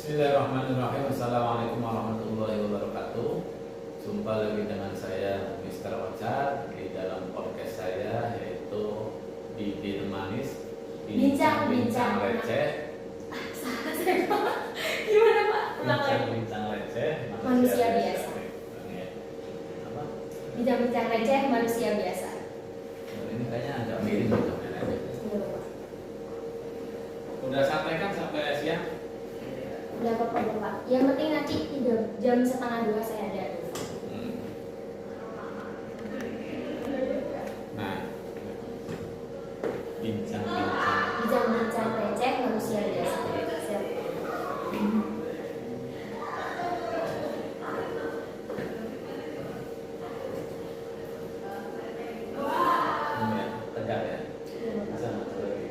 Bismillahirrahmanirrahim. Assalamualaikum warahmatullahi wabarakatuh. Jumpa lagi dengan saya Mr. Ocat di dalam podcast saya, yaitu Bibir Manis Bincang-bincang receh. Gimana Pak? Bincang-bincang receh Manusia biasa. Apa? Bincang-bincang receh manusia biasa. Ini kayaknya agak miring gitu. Udah sampai kan sampai siang? Udah apa-apa Pak. Yang penting nanti jam 1:30 saya ada. Nah, bincang-bincang. Bincang-bincang receh manusia biasa. Siap. Ini ya, tegak ya. Bisa nggak lagi?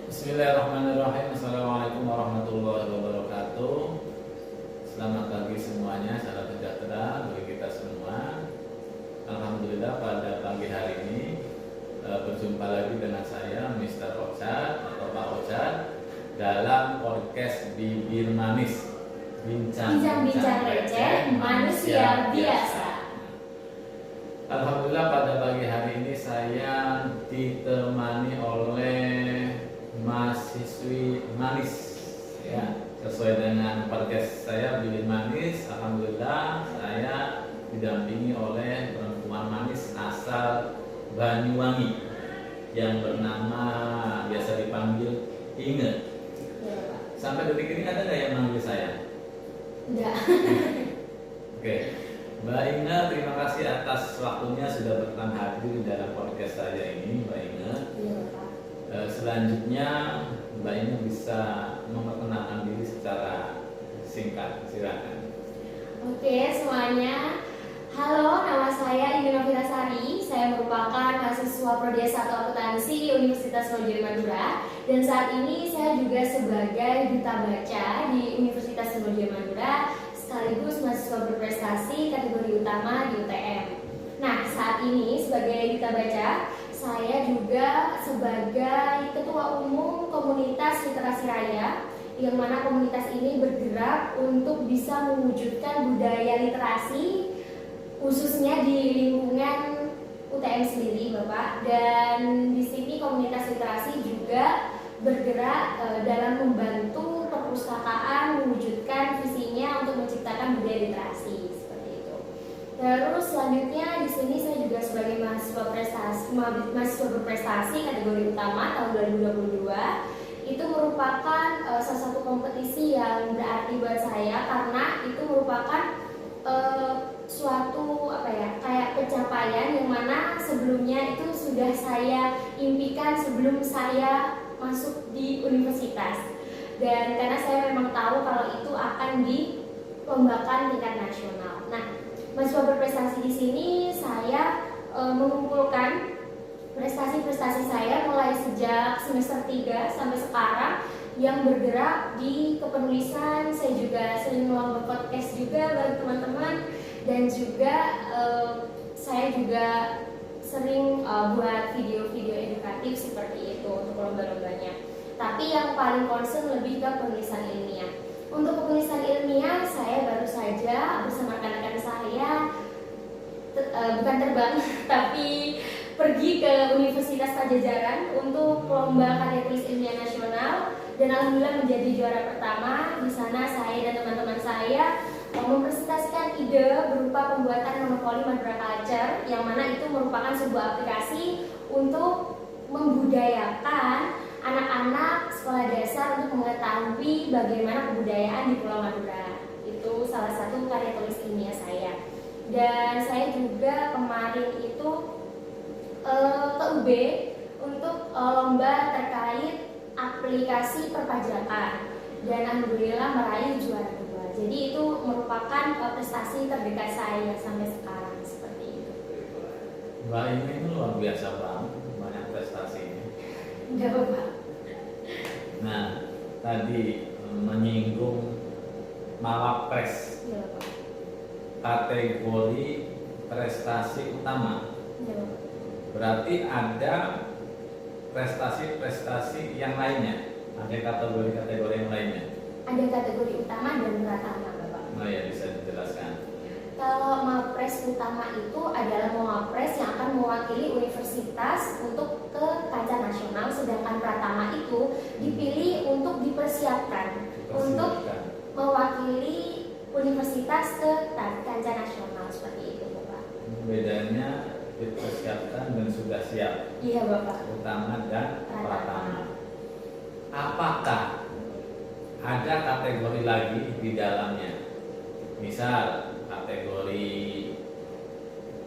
Bismillahirrahmanirrahim. Assalamualaikum warahmatullahi wabarakatuh. Selamat pagi semuanya, salam sejahtera bagi kita semua. Alhamdulillah pada pagi hari ini berjumpa lagi dengan saya Mr. Ocat atau Pak Ocat dalam podcast Bibir Manis Bincang-bincang receh manusia biasa. Alhamdulillah pada pagi hari ini saya ditemani oleh mahasiswi manis, ya, sesuai dengan podcast saya Bibir Manis. Alhamdulillah saya didampingi oleh perempuan manis asal Banyuwangi yang bernama biasa dipanggil Inge. Ya Pak. Sampai detik ini ada nggak yang manggil saya? Enggak. Oke, Mbak Inge, terima kasih atas waktunya sudah berkenan hadir di dalam podcast saya ini, Mbak Inge. Iya Pak. Selanjutnya Mbak Inge bisa memperkenalkan diri secara singkat, silakan. Oke semuanya. Halo, nama saya Indi Novitasari. Saya merupakan mahasiswa Prodi S1 Akuntansi di Universitas Sriwijaya Madura. Dan saat ini saya juga sebagai duta baca di Universitas Sriwijaya Madura, sekaligus mahasiswa berprestasi kategori utama di UTM. Nah, saat ini sebagai duta baca, saya juga sebagai ketua umum komunitas literasi raya, yang mana komunitas ini bergerak untuk bisa mewujudkan budaya literasi khususnya di lingkungan UTM sendiri, Bapak. Dan di sini komunitas literasi juga bergerak dalam membantu perpustakaan mewujudkan visinya untuk menciptakan budaya literasi seperti itu. Terus selanjutnya di sini saya juga sebagai mahasiswa berprestasi kategori utama tahun 2022. Itu merupakan salah satu kompetisi yang berarti buat saya karena itu merupakan suatu kayak pencapaian yang mana sebelumnya itu sudah saya impikan sebelum saya masuk di universitas. Dan karena saya memang tahu kalau itu akan dilombakan tingkat nasional. Nah, mahasiswa berprestasi di sini saya mengumpulkan prestasi-prestasi saya mulai sejak semester 3 sampai sekarang yang bergerak di kepenulisan. Saya juga sering melakukan podcast juga bagi teman-teman, dan juga saya juga sering buat video-video edukatif seperti itu untuk lomba-lombanya. Tapi yang paling concern lebih ke penulisan ilmiah. Untuk penulisan ilmiah saya baru saja bersama rekan-rekan saya bukan terbang tapi pergi ke Universitas Pajajaran untuk lomba karya tulis ilmiah nasional, dan alhamdulillah menjadi juara pertama. Di sana saya dan teman-teman saya mempresentasikan ide berupa pembuatan monopoli Madura Culture, yang mana itu merupakan sebuah aplikasi untuk membudayakan anak-anak sekolah dasar untuk mengetahui bagaimana kebudayaan di Pulau Madura. Itu salah satu karya tulis ilmiah saya. Dan saya juga kemarin itu ke UB untuk lomba terkait aplikasi perpajakan, dan alhamdulillah meraih juara 2. Jadi itu merupakan prestasi terdekat saya sampai sekarang seperti itu. Mbak ini luar biasa banget, banyak prestasinya. Enggak apa-apa. Nah, tadi menyinggung Mawapres, Enggak apa-apa. kategori prestasi utama. Enggak apa-apa. Berarti ada prestasi-prestasi yang lainnya? Ada kategori-kategori yang lainnya? Ada kategori utama dan pratama, Bapak. Nah ya, bisa dijelaskan. Kalau mapres utama itu adalah mapres yang akan mewakili universitas untuk ke kancah nasional, sedangkan pratama itu dipilih untuk dipersiapkan untuk mewakili universitas ke kancah nasional, seperti itu, Bapak. Bedanya dipersiapkan dan sudah siap. Iya, Bapak. Utama dan pratama. Apakah ada kategori lagi di dalamnya? Misal kategori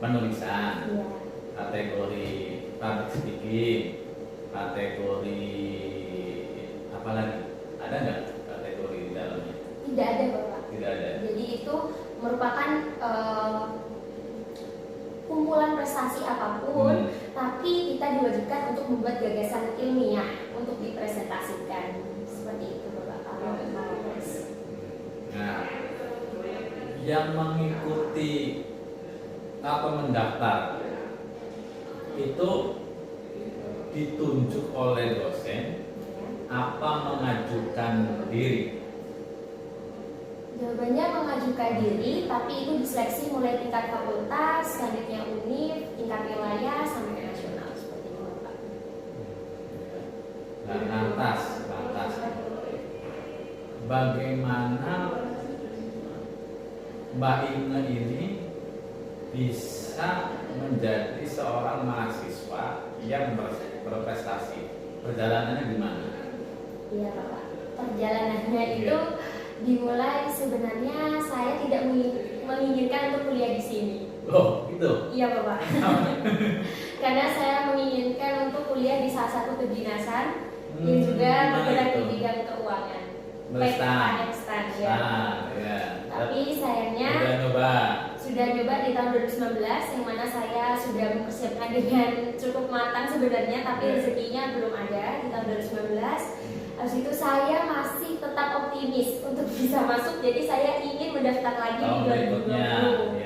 penulisan, Iya. kategori public speaking, kategori apa lagi? Ada nggak kategori di dalamnya? Tidak ada, Bapak. Tidak ada. Jadi itu merupakan kumpulan prestasi apapun, tapi kita diwajibkan untuk membuat gagasan ilmiah untuk dipresentasikan. Seperti itu, Bapak. Kalau mapres. Nah, yang mengikuti atau mendaftar itu ditunjuk oleh dosen apa mengajukan diri? Jawabannya mengajukan diri, tapi itu diseleksi mulai tingkat fakultas, selanjutnya univ, tingkat wilayah, sampai ke nasional, seperti itu, Bapak. Nah, lantas, bagaimana Mbak Inge ini bisa menjadi seorang mahasiswa yang berprestasi? Perjalanannya gimana? Iya, Bapak. Perjalanannya Iya. itu dimulai, sebenarnya saya tidak menginginkan untuk kuliah di sini. Oh, gitu. Iya, Bapak. Karena saya menginginkan untuk kuliah di salah satu kedinasan yang juga bergerak di bidang keuangan. PKN ya. Ya. Tapi sayangnya sudah nyoba di tahun 2019, yang mana saya sudah mempersiapkan dengan cukup matang sebenarnya, tapi rezekinya belum ada di tahun 2019. Habis itu saya masih tetap optimis untuk bisa masuk, jadi saya ingin mendaftar lagi di 2020.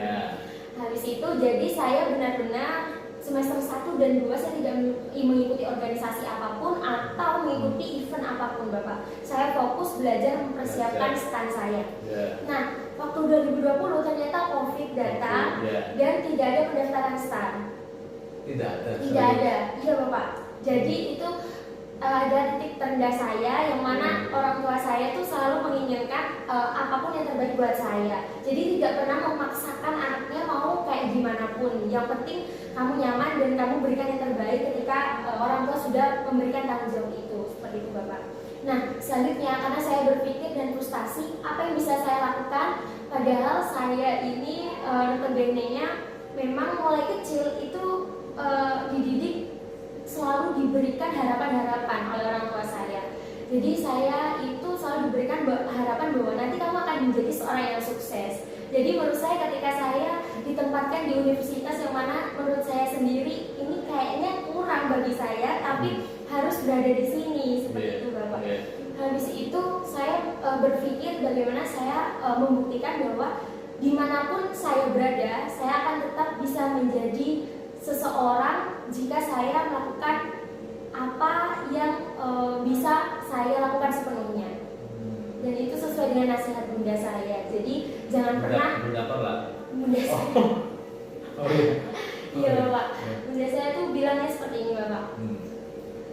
Habis itu jadi saya benar-benar semester 1 dan 2 saya tidak mengikuti organisasi apapun atau mengikuti event apapun, Bapak. Saya fokus belajar mempersiapkan stand saya. Nah, waktu 2020 ternyata COVID datang dan tidak ada pendaftaran stand. Tidak ada. Iya, Bapak. Jadi itu ada titik terendah saya, yang mana orang tua saya tuh selalu menginginkan apapun yang terbaik buat saya. Jadi tidak pernah memaksakan anaknya mau kayak gimana pun. Yang penting kamu nyaman dan kamu berikan yang terbaik ketika orang tua sudah memberikan tanggung jawab itu. Seperti itu, Bapak. Nah, selanjutnya karena saya berpikir dan frustasi, apa yang bisa saya lakukan? Padahal saya ini notabene-nya memang mulai kecil itu dididik selalu diberikan harapan-harapan oleh orang tua saya. Jadi saya itu selalu diberikan harapan bahwa nanti kamu akan menjadi seorang yang sukses. Jadi menurut saya ketika saya ditempatkan di universitas yang mana menurut saya sendiri ini kayaknya kurang bagi saya, tapi harus berada di sini, seperti itu, Bapak. Habis itu saya berpikir bagaimana saya membuktikan bahwa dimanapun saya berada, saya akan tetap bisa menjadi seseorang jika saya melakukan apa yang bisa saya lakukan sepenuhnya. Dan itu sesuai dengan nasihat bunda saya. Jadi jangan pernah bunda saya. Iya, Bapak. Bunda saya tuh bilangnya seperti ini, Bapak.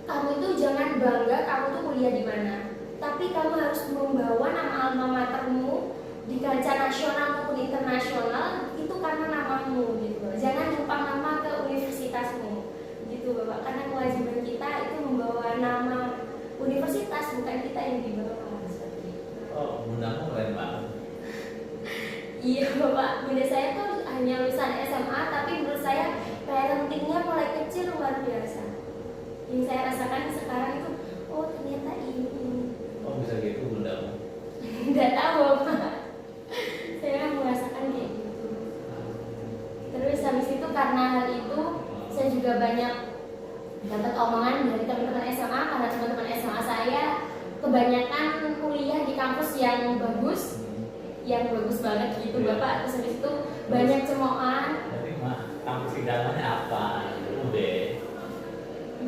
Kamu itu jangan bangga kamu tuh kuliah di mana, tapi kamu harus membawa nama alma matermu di kancah nasional maupun internasional itu karena namamu gitu. Jangan lupa nama ke universitasmu gitu, Bapak. Karena kewajiban kita itu membawa nama universitas, bukan kita yang dibawa. Oh, bundamu keren banget. Iya, Bapak. Bunda saya tuh hanya lulusan SMA, tapi menurut saya parentingnya mulai kecil luar biasa. Yang saya rasakan sekarang itu, oh ternyata ini. Oh, bisa gitu bundamu? Nggak tahu, Bapak. Saya merasakan kayak gitu. Terus habis itu karena hal itu saya juga banyak dapat omongan dari teman-teman SMA, karena teman-teman SMA saya kebanyakan kuliah di kampus yang bagus, banget gitu, Bapak. Terus habis itu banyak cemoohan. Jadi kampus idamannya apa? UB.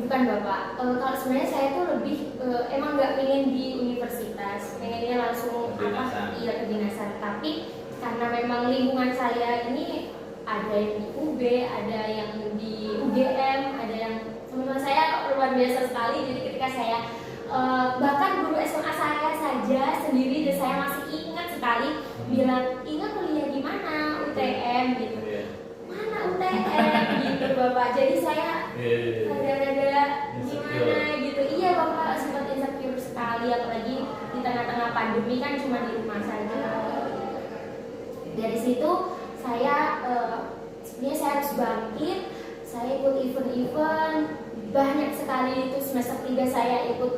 Bukan Bapak, kalau sebenarnya saya tuh lebih emang nggak pengen di universitas, pengennya langsung Kedinasan. iya kedinasan. Tapi karena memang lingkungan saya ini ada yang di UB, ada yang di UGM, ada yang teman-teman saya luar biasa sekali. Jadi ketika saya bahkan guru SMA saya saja sendiri dan saya masih ingat sekali bilang, ingat kuliah di mana, UTM gitu. Iya. Mana UTM gitu Bapak. Jadi saya rada-rada gimana gitu. Iya Bapak, sempat insecure sekali, apalagi di tengah-tengah pandemi kan cuma di rumah saja. Dari situ saya sebenarnya saya harus bangkit. Saya ikut event-event banyak sekali. Itu semester 3 saya ikut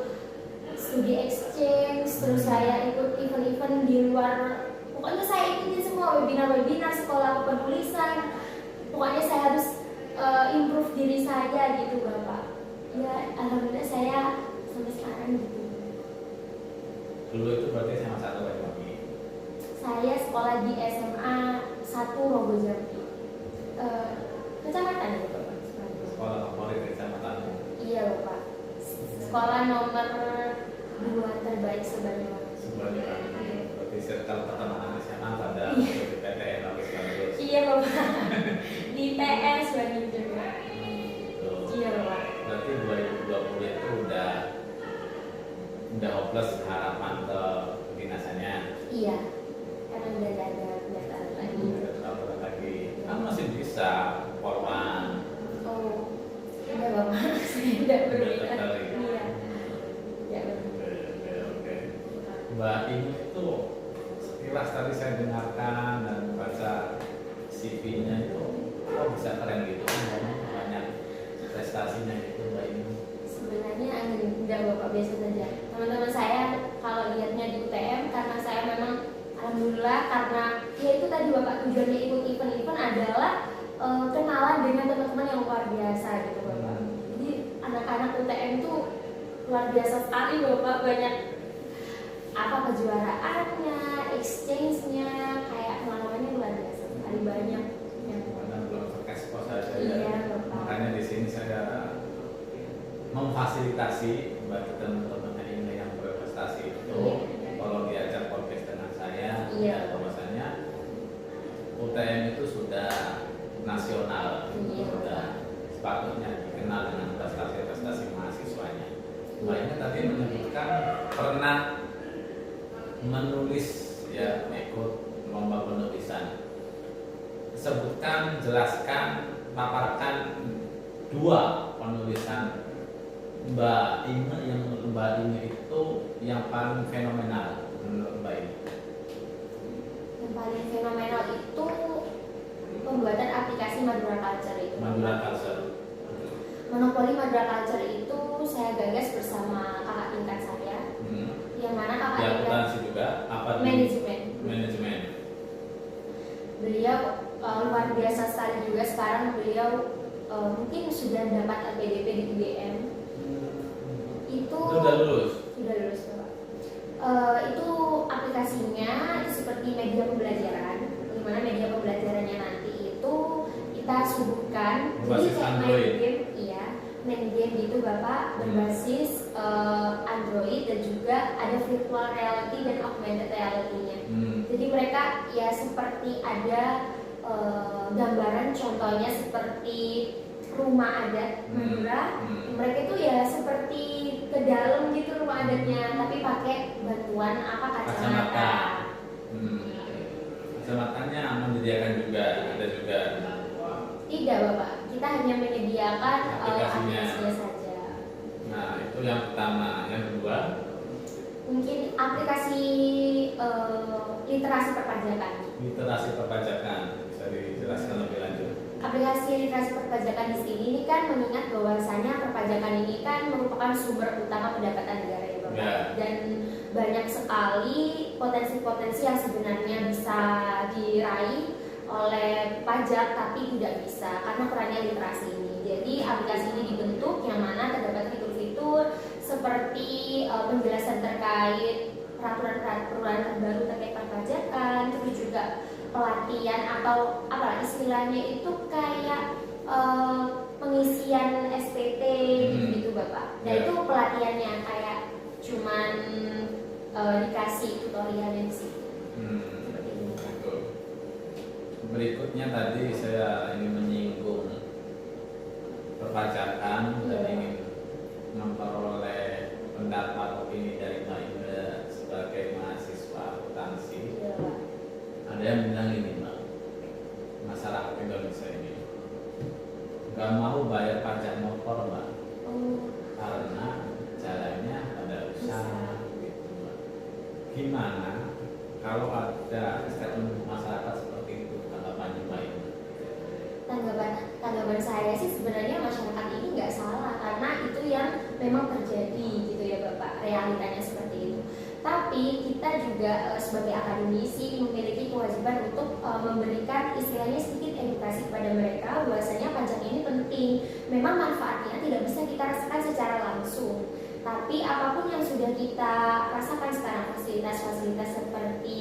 studi exchange, terus saya ikut event-event di luar. Pokoknya saya ikutin semua webinar-webinar sekolah penulisan. Pokoknya saya harus improve diri saya gitu Bapak. Ya alhamdulillah saya sampai sekarang gitu. Dulu itu berarti sama satu lagi. Saya sekolah di SMA 1 Rogo Jambi. Kecamatan ya Bapak? Sekolah favorit kecamatan. Iya Bapak. Sekolah nomor 2 terbaik sebanyak. Sebanyak. Berarti circle pertemanan SMA pada di PTN Bagus. Iya Bapak. Di TS Bandung juga. Iya Bapak. Berarti 2020 itu udah hopeless harapan ke kedinasannya. Iya. Karena udah gak ada pendaftaran lagi. Lagi kan masih bisa polwan. Oh, udah Bapak. Saya udah berbeda. tertarik. Iya. Ya benar. Oke. Mbak ini itu sekilas tadi saya dengarkan dan baca CV-nya itu, kok bisa keren gitu? Banyak prestasinya gitu Mbak ini. Sebenarnya enggak Bapak, biasa saja. Teman-teman saya kalau lihatnya di UTM, karena saya memang alhamdulillah, karena ya itu tadi Bapak, tujuannya ikut event-event adalah kenalan dengan teman-teman yang luar biasa gitu Bapak. Jadi anak-anak UTM itu luar biasa sekali Bapak, banyak apa kejuaraannya, exchange-nya, kayak pengalamannya luar biasa sekali, banyak yang Karena belum terekspos saja iya ya. Bapak. Makanya di sini saya memfasilitasi bagi teman-teman ini yang berprestasi itu, kalau diajak podcast dengan saya, Iya. ya bahwasanya UTM itu sudah nasional, Iya. sudah sepatutnya dikenal dengan prestasi-prestasi mahasiswanya. Mbak ini tadi menyebutkan pernah menulis ya, ikut lomba penulisan. Sebutkan, jelaskan, paparkan 2 penulisan Mbak Inge yang menurut Mbak Inge itu yang paling fenomenal menurut Mbak Inge. Yang paling fenomenal itu pembuatan aplikasi Madura Culture itu. Madura Culture. Monopoli Madura Culture itu saya gagas bersama kakak tingkat saya. Yang mana kakak Ya, tingkat akuntansi juga apa di manajemen. manajemen. Beliau luar biasa sekali juga. Sekarang beliau mungkin sudah dapat LPDP di UGM. Itu Sudah lulus. sudah lulus Bapak. Itu aplikasinya itu seperti media pembelajaran, di mana media pembelajarannya nanti itu kita suguhkan. Berbasis Jadi kayak Android. main game, iya, main game gitu Bapak, berbasis Android, dan juga ada virtual reality dan augmented reality-nya. Jadi mereka ya seperti ada gambaran, contohnya seperti rumah adat Madura. Mereka itu ya seperti ke dalam gitu rumah adatnya, tapi pakai bantuan apa kacamata. Kacamatanya menyediakan juga, ada juga. Tidak Bapak, kita hanya menyediakan Aplikasinya. aplikasinya saja. Nah, itu yang pertama. Yang kedua, Mungkin aplikasi literasi perpajakan. literasi perpajakan. Bisa dijelaskan lebih lanjut. Aplikasi literasi perpajakan di sini ini kan mengingat bahwasanya perpajakan ini kan merupakan sumber utama pendapatan negara ya Bapak. Ya. Dan banyak sekali potensi-potensi yang sebenarnya bisa diraih oleh pajak tapi tidak bisa karena kurangnya literasi ini. Jadi aplikasi ini dibentuk yang mana terdapat fitur-fitur seperti penjelasan terkait peraturan-peraturan terbaru terkait perpajakan, terus juga pelatihan atau apa istilahnya itu kayak eh, pengisian SPT gitu Bapak. Nah itu pelatihannya kayak cuman dikasih tutorialnya di situ. Seperti ini. Berikutnya tadi saya ingin menyinggung perpajakan dan ingin memperoleh pendapat opini dari Mbak Indah sebagai mahasiswa akuntansi. Iya, Pak. Ada yang bilang ini Mbak, masyarakat Indonesia ini nggak mau bayar pajak motor Mbak, karena jalannya ada usaha gitu Mbak. Gimana kalau ada statement masyarakat seperti itu, tanggapannya Mbak Indah? Tanggapan saya sih sebenarnya masyarakat ini nggak salah karena itu yang memang terjadi gitu ya Bapak, realitanya seperti itu. Tapi kita juga sebagai akademisi memiliki kewajiban untuk memberikan istilahnya sedikit edukasi kepada mereka bahwasanya pajak ini penting. Memang manfaatnya tidak bisa kita rasakan secara langsung, tapi apapun yang sudah kita rasakan sekarang, fasilitas-fasilitas seperti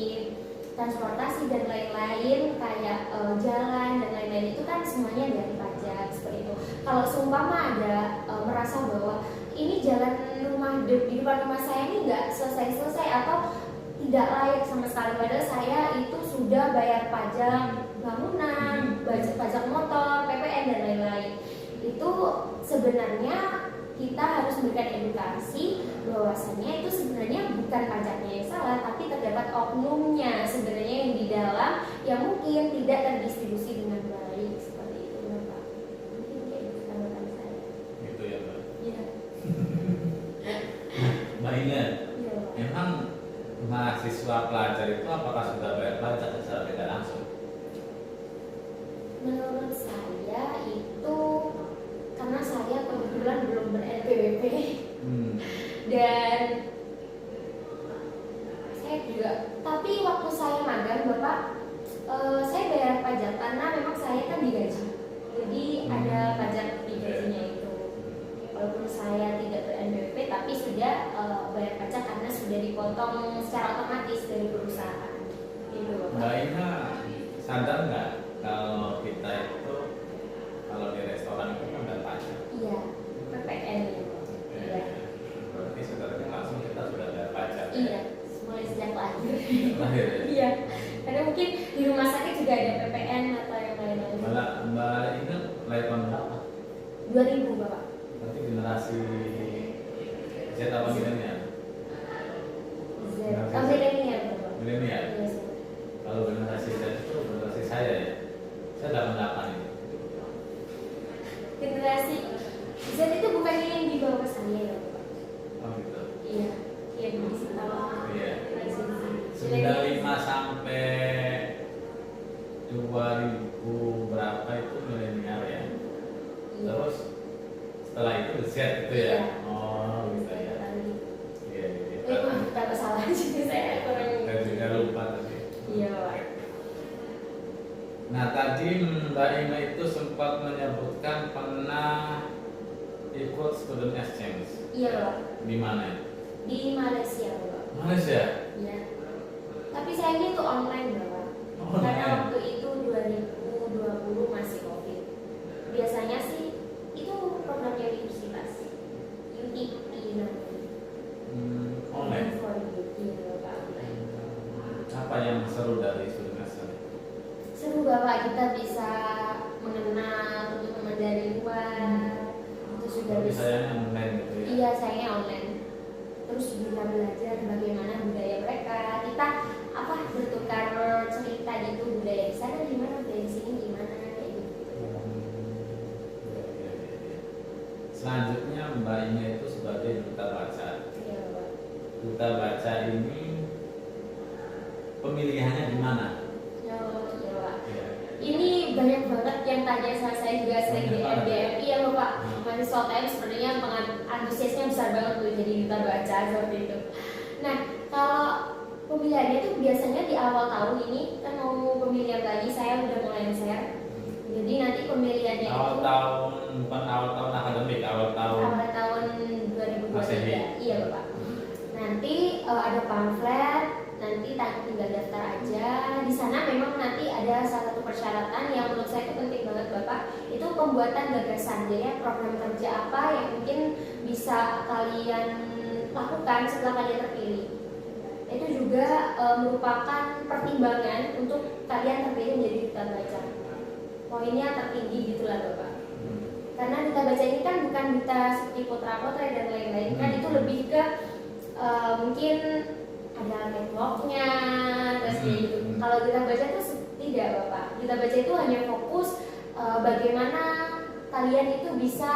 transportasi dan lain-lain kayak jalan dan lain-lain itu kan semuanya dari pajak seperti itu. Kalau seumpama ada merasa bahwa ini jalan di depan rumah saya ini nggak selesai-selesai atau tidak layak sama sekali, padahal saya itu sudah bayar pajak bangunan, pajak motor, PPN dan lain-lain, itu sebenarnya kita harus memberikan edukasi bahwasannya itu sebenarnya bukan pajaknya yang salah, tapi terdapat oknumnya sebenarnya yang di dalam yang mungkin tidak terdistribusi dengan baik seperti itu Bapak. Mungkin kayak gitu tanggapan saya. Gitu ya Mbak. Iya. Mbak Indah, Iya Pak. memang mahasiswa pelajar itu apakah sudah bayar pajak secara tidak langsung? Menurut saya itu karena saya kebetulan belum ber-NPWP dan saya juga, tapi waktu saya magang Bapak, saya bayar pajak karena memang saya kan digaji, jadi ada pajak di gajinya itu. Walaupun saya tidak ber-NPWP tapi sudah bayar pajak karena sudah dipotong secara otomatis dari perusahaan. Gitu Bapak. Mbak Ina sadar nggak kalau kita itu kalau di restoran itu kan ada pajak? Iya, PPN ya. Iya. Berarti sebenarnya langsung kita sudah bayar pajak. Iya, mulai sejak lahir. Lahir ya? Iya, karena mungkin di rumah sakit juga ada PPN atau yang lain-lain. Mbak Ina lahir tahun berapa? 2000 Bapak. Berarti generasi Z apa milenial? Z. Milenial Bapak. Milenial. Iya, Z. Kalau generasi Z itu generasi saya ya. Saya 88 ini. Generasi Z itu bukannya yang di bawah saya ya Bapak? Oh gitu. Iya, iya di sini tahu. Iya. Milenial. 95 sampai 2000 berapa itu milenial ya. Iya. Terus setelah itu Z itu ya. Iya. Oh gitu ya. Iya. Itu kata salah juga saya kurang. Saya juga lupa tadi. Iya Pak. Nah tadi Mbak Ina itu sempat menyebutkan pernah ikut student exchange. Iya Pak. Di mana? Di Malaysia Bapak. Malaysia. Iya. Tapi sayangnya itu online Bapak. Karena waktu itu 2020 masih COVID. Biasanya sih itu programnya universitas UTP namanya. Online. For you. Iya Bapak, online. Apa yang seru dari student exchange? Seru Bapak, kita bisa mengenal teman-teman dari luar. Terus juga Tapi bisa. sayangnya online gitu ya. Iya, sayangnya online. Terus bisa belajar bagaimana budaya mereka. Kita bertukar cerita gitu, budaya di sana gimana, budaya di sini gimana kayak gitu. Selanjutnya Mbak Ina itu sebagai duta baca. Iya Bapak. Duta baca ini pemilihannya di mana? Iya Pak. Iya. Ini banyak banget yang tanya sama saya juga sering di Banyak banget. MBMI ya Bapak. Mahasiswa UTM sebenarnya antusiasnya besar banget tuh jadi duta baca seperti itu. Nah, kalau pemilihannya itu biasanya di awal tahun ini kan mau pemilihan lagi, saya udah mulai share. Jadi nanti pemilihannya Awal itu tahun, bukan awal tahun akademik, awal tahun awal tahun 2023. Masehi. Iya Bapak. Nanti ada pamflet, nanti kita tinggal daftar aja. Di sana memang nanti ada salah satu persyaratan yang menurut saya itu penting banget Bapak, itu pembuatan gagasan. Jadi program kerja apa yang mungkin bisa kalian lakukan setelah kalian terpilih. Itu juga merupakan pertimbangan untuk kalian terpilih menjadi duta baca. Poinnya tertinggi gitulah Bapak. Karena duta baca ini kan bukan duta seperti putra-putri dan lain-lain, kan itu lebih ke mungkin ada catwalknya, terus kayak gitu. Kalau duta baca itu tidak Bapak. Duta baca itu hanya fokus bagaimana kalian itu bisa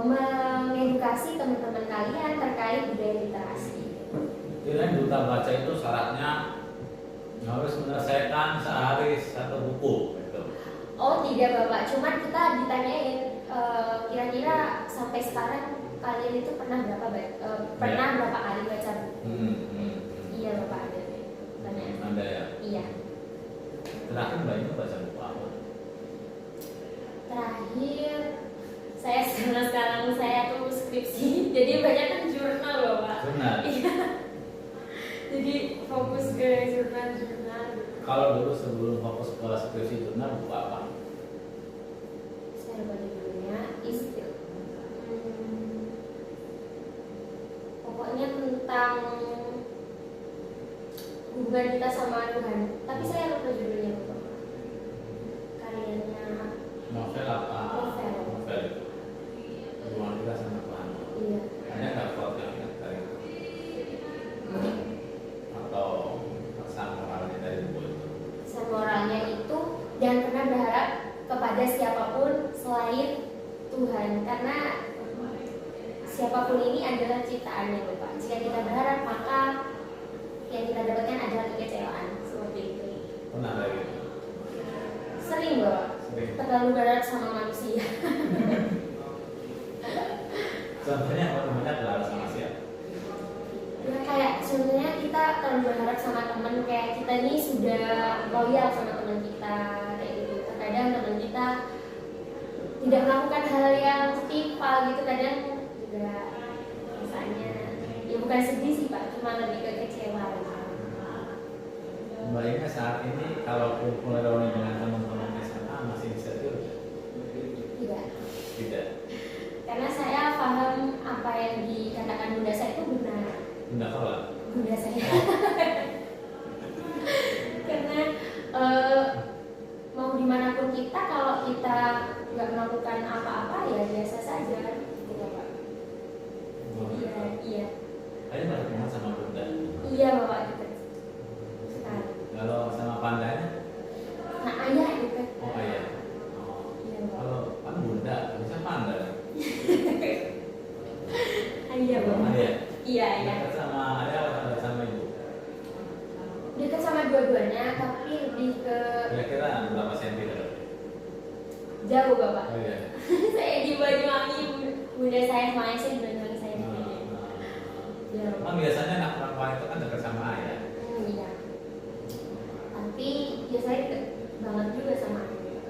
mengedukasi teman-teman kalian terkait budaya literasi. Kirain duta baca itu syaratnya harus menyelesaikan sehari satu buku gitu. Oh tidak Bapak, cuman kita ditanyain kira-kira sampai sekarang kalian itu pernah berapa kali baca buku? Iya Bapak ada. Ada ya. Iya. Terakhir Mbak ini baca buku apa? Terakhir saya sekarang saya tuh skripsi, jadi banyak kan jurnal Bapak. Jurnal. Iya. Jadi fokus ke jurnal. Kalau dulu sebelum fokus ke skripsi jurnal buku apa? Saya lupa judulnya. Pokoknya tentang hubungan kita sama Tuhan. Tapi saya lupa judulnya Bapak. Karyanya Novel apa? Novel. Novel. Hubungan kita sama Tuhan. Iya. Hanya nggak kuat yang dari atau pesan moralnya dari buku itu. Pesan moralnya itu jangan pernah berharap kepada siapapun selain Tuhan, karena siapapun ini adalah ciptaannya Bapak. Jika kita berharap maka yang kita dapatkan adalah kekecewaan seperti itu. Pernah ada gitu? Sering Bapak. Sering. Terlalu berharap sama manusia. Contohnya apa namanya berharap sama siapa? Ya kayak sebenarnya kita terlalu berharap sama teman, kayak kita ini sudah loyal sama teman kita kayak gitu. Terkadang teman kita tidak melakukan hal yang setimpal gitu, kadang juga misalnya ya bukan sedih sih Pak, cuma lebih ke kecewa. Mbak Ina saat ini kalau mulai reuni dengan teman-teman SMA masih bisa tidur? Tidak. Tidak. Karena saya paham apa yang dikatakan bunda saya itu benar. Bunda kalau? Bunda saya. Karena mau dimanapun kita, kalau kita nggak melakukan apa-apa ya biasa saja, gitu Pak. Iya. Ayo baru kenal sama Bunda. Iya Bapak gitu. Sekali. Kalau sama pandanya? Nah ayah gitu. Oh iya. Oh. Iya Bapak. Kalau kan Bunda, bisa panda. Iya Bapak. Ayah. Iya. Dekat sama ayah atau sama ibu? Dekat sama dua-duanya, tapi lebih ke Kira-kira berapa senti? jauh Bapak. Oh iya. Saya di Banyuwangi, bunda saya sama ayah saya di Banyuwangi saya. Jauh. Kan biasanya anak perempuan itu kan dekat sama ayah. Iya. Tapi ya saya deket banget juga sama ayah.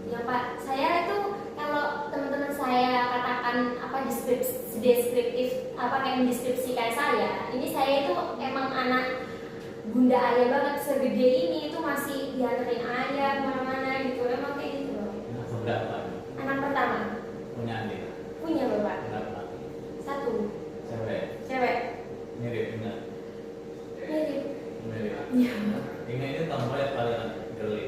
Ya Pak, saya itu kalau teman-teman saya katakan apa deskriptif apa kayak mendeskripsikan saya, ini saya itu emang anak bunda ayah banget, segede ini itu masih dianterin ayah kemana-mana gitu, emang kayak gitu loh. Anak bunda apa? Anak pertama. Punya adik? Punya Bapak. Berapa? 1. Cewek? Cewek. Mirip enggak? Mirip. Mirip. Iya. Ini tomboy paling geli.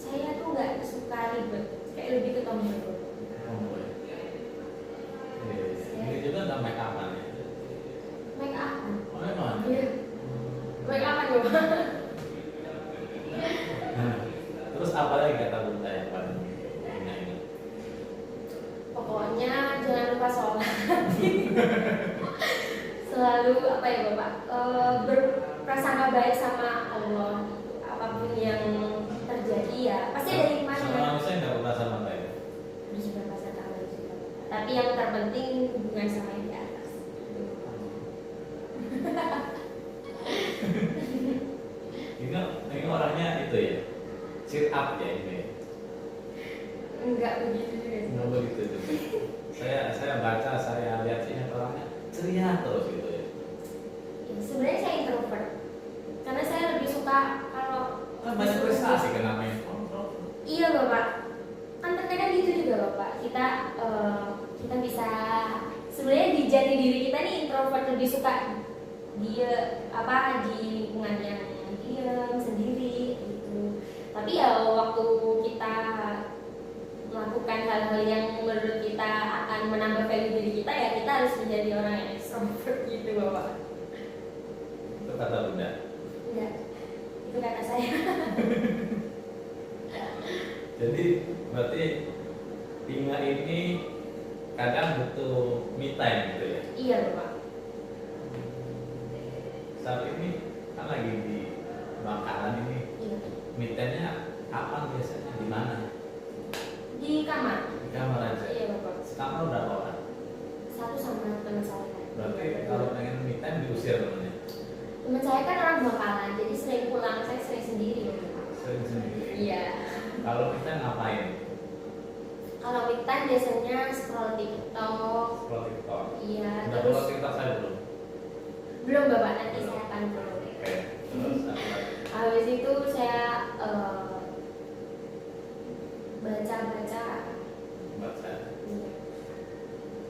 Saya tuh nggak suka ribet, kayak lebih ke tomboy. Tomboy. Ini juga nggak make upan ya? Make up. Oh memang? Iya. Make up Bapak. Nah, terus apa lagi kata bunda yang paling punya ini? Pokoknya jangan lupa sholat. Selalu apa ya Bapak, berprasangka baik sama Allah. Apapun yang terjadi ya pasti ada hikmahnya. Sama manusia nggak pernah sama baik. Harus berprasangka baik juga. Tapi yang terpenting hubungan sama yang di atas. Ini orangnya itu ya, cheer up ya ini. Enggak begitu juga sih. Nggak begitu juga. Saya baca, saya lihat sih orangnya ceria terus gitu ya. Sebenarnya saya introvert karena saya lebih suka kalau Banyak prestasi kenapa ini? iya bapak, kan terkadang gitu juga bapak, kita bisa sebenarnya di jati diri kita nih introvert, lebih suka dia apa di lingkungan yang diam sendiri gitu. Tapi ya waktu kita melakukan hal-hal yang menurut kita akan menambah value diri kita, ya kita harus menjadi orang yang extrovert gitu bapak. Itu kata Bunda. Enggak, itu kata saya. Jadi berarti Inga ini kadang butuh me time gitu ya. Iya bapak. Saat ini kan lagi di Bangkalan ini. Iya. Me time-nya kapan biasanya? Di mana? Di kamar. Di kamar aja. Iya bapak. Sekamar berapa orang? Satu sama teman saya. Berarti kalau pengen me time diusir temennya. Teman saya kan orang Bangkalan, jadi sering pulang, saya sering sendiri bapak. Sering sendiri. Iya. Kalau kita ngapain? Kalau weekend biasanya scroll TikTok. Scroll TikTok. Iya. Udah Terus follow TikTok saya belum? belum bapak, nanti saya akan follow. Oke. Terus apa lagi? Habis itu saya baca-baca. Baca.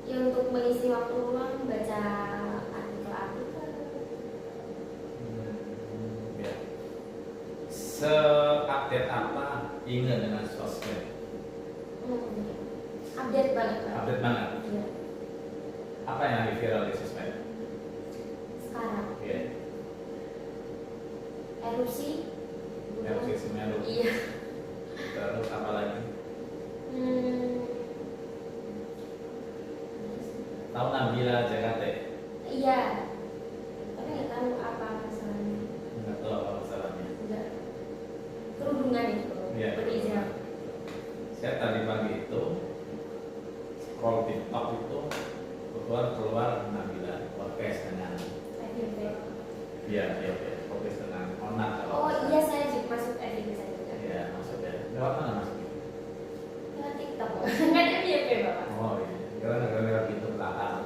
Ya untuk mengisi waktu luang baca artikel-artikel. Ya. Se-update apa Inga dengan sosmed? Update banget Pak. Update banget. Iya. Apa yang lagi viral di sosmed? Sekarang Iya. erupsi. Erupsi Semeru. Iya. Terus apa lagi? Tahu Nabila JKT? Iya. Tapi nggak tahu apa masalahnya. Nggak tahu apa masalahnya. Enggak. Kerudungan itu. Iya. Berhijab. Saya tadi pagi itu scroll TikTok itu keluar Nabila podcast dengan FYP. iya podcast dengan Onat. Oh iya, saya juga masuk FYP saya juga. Iya maksudnya lewat mana masuknya? Lewat TikTok. Nggak ada FYP bapak. Oh iya, kira lewat pintu belakang.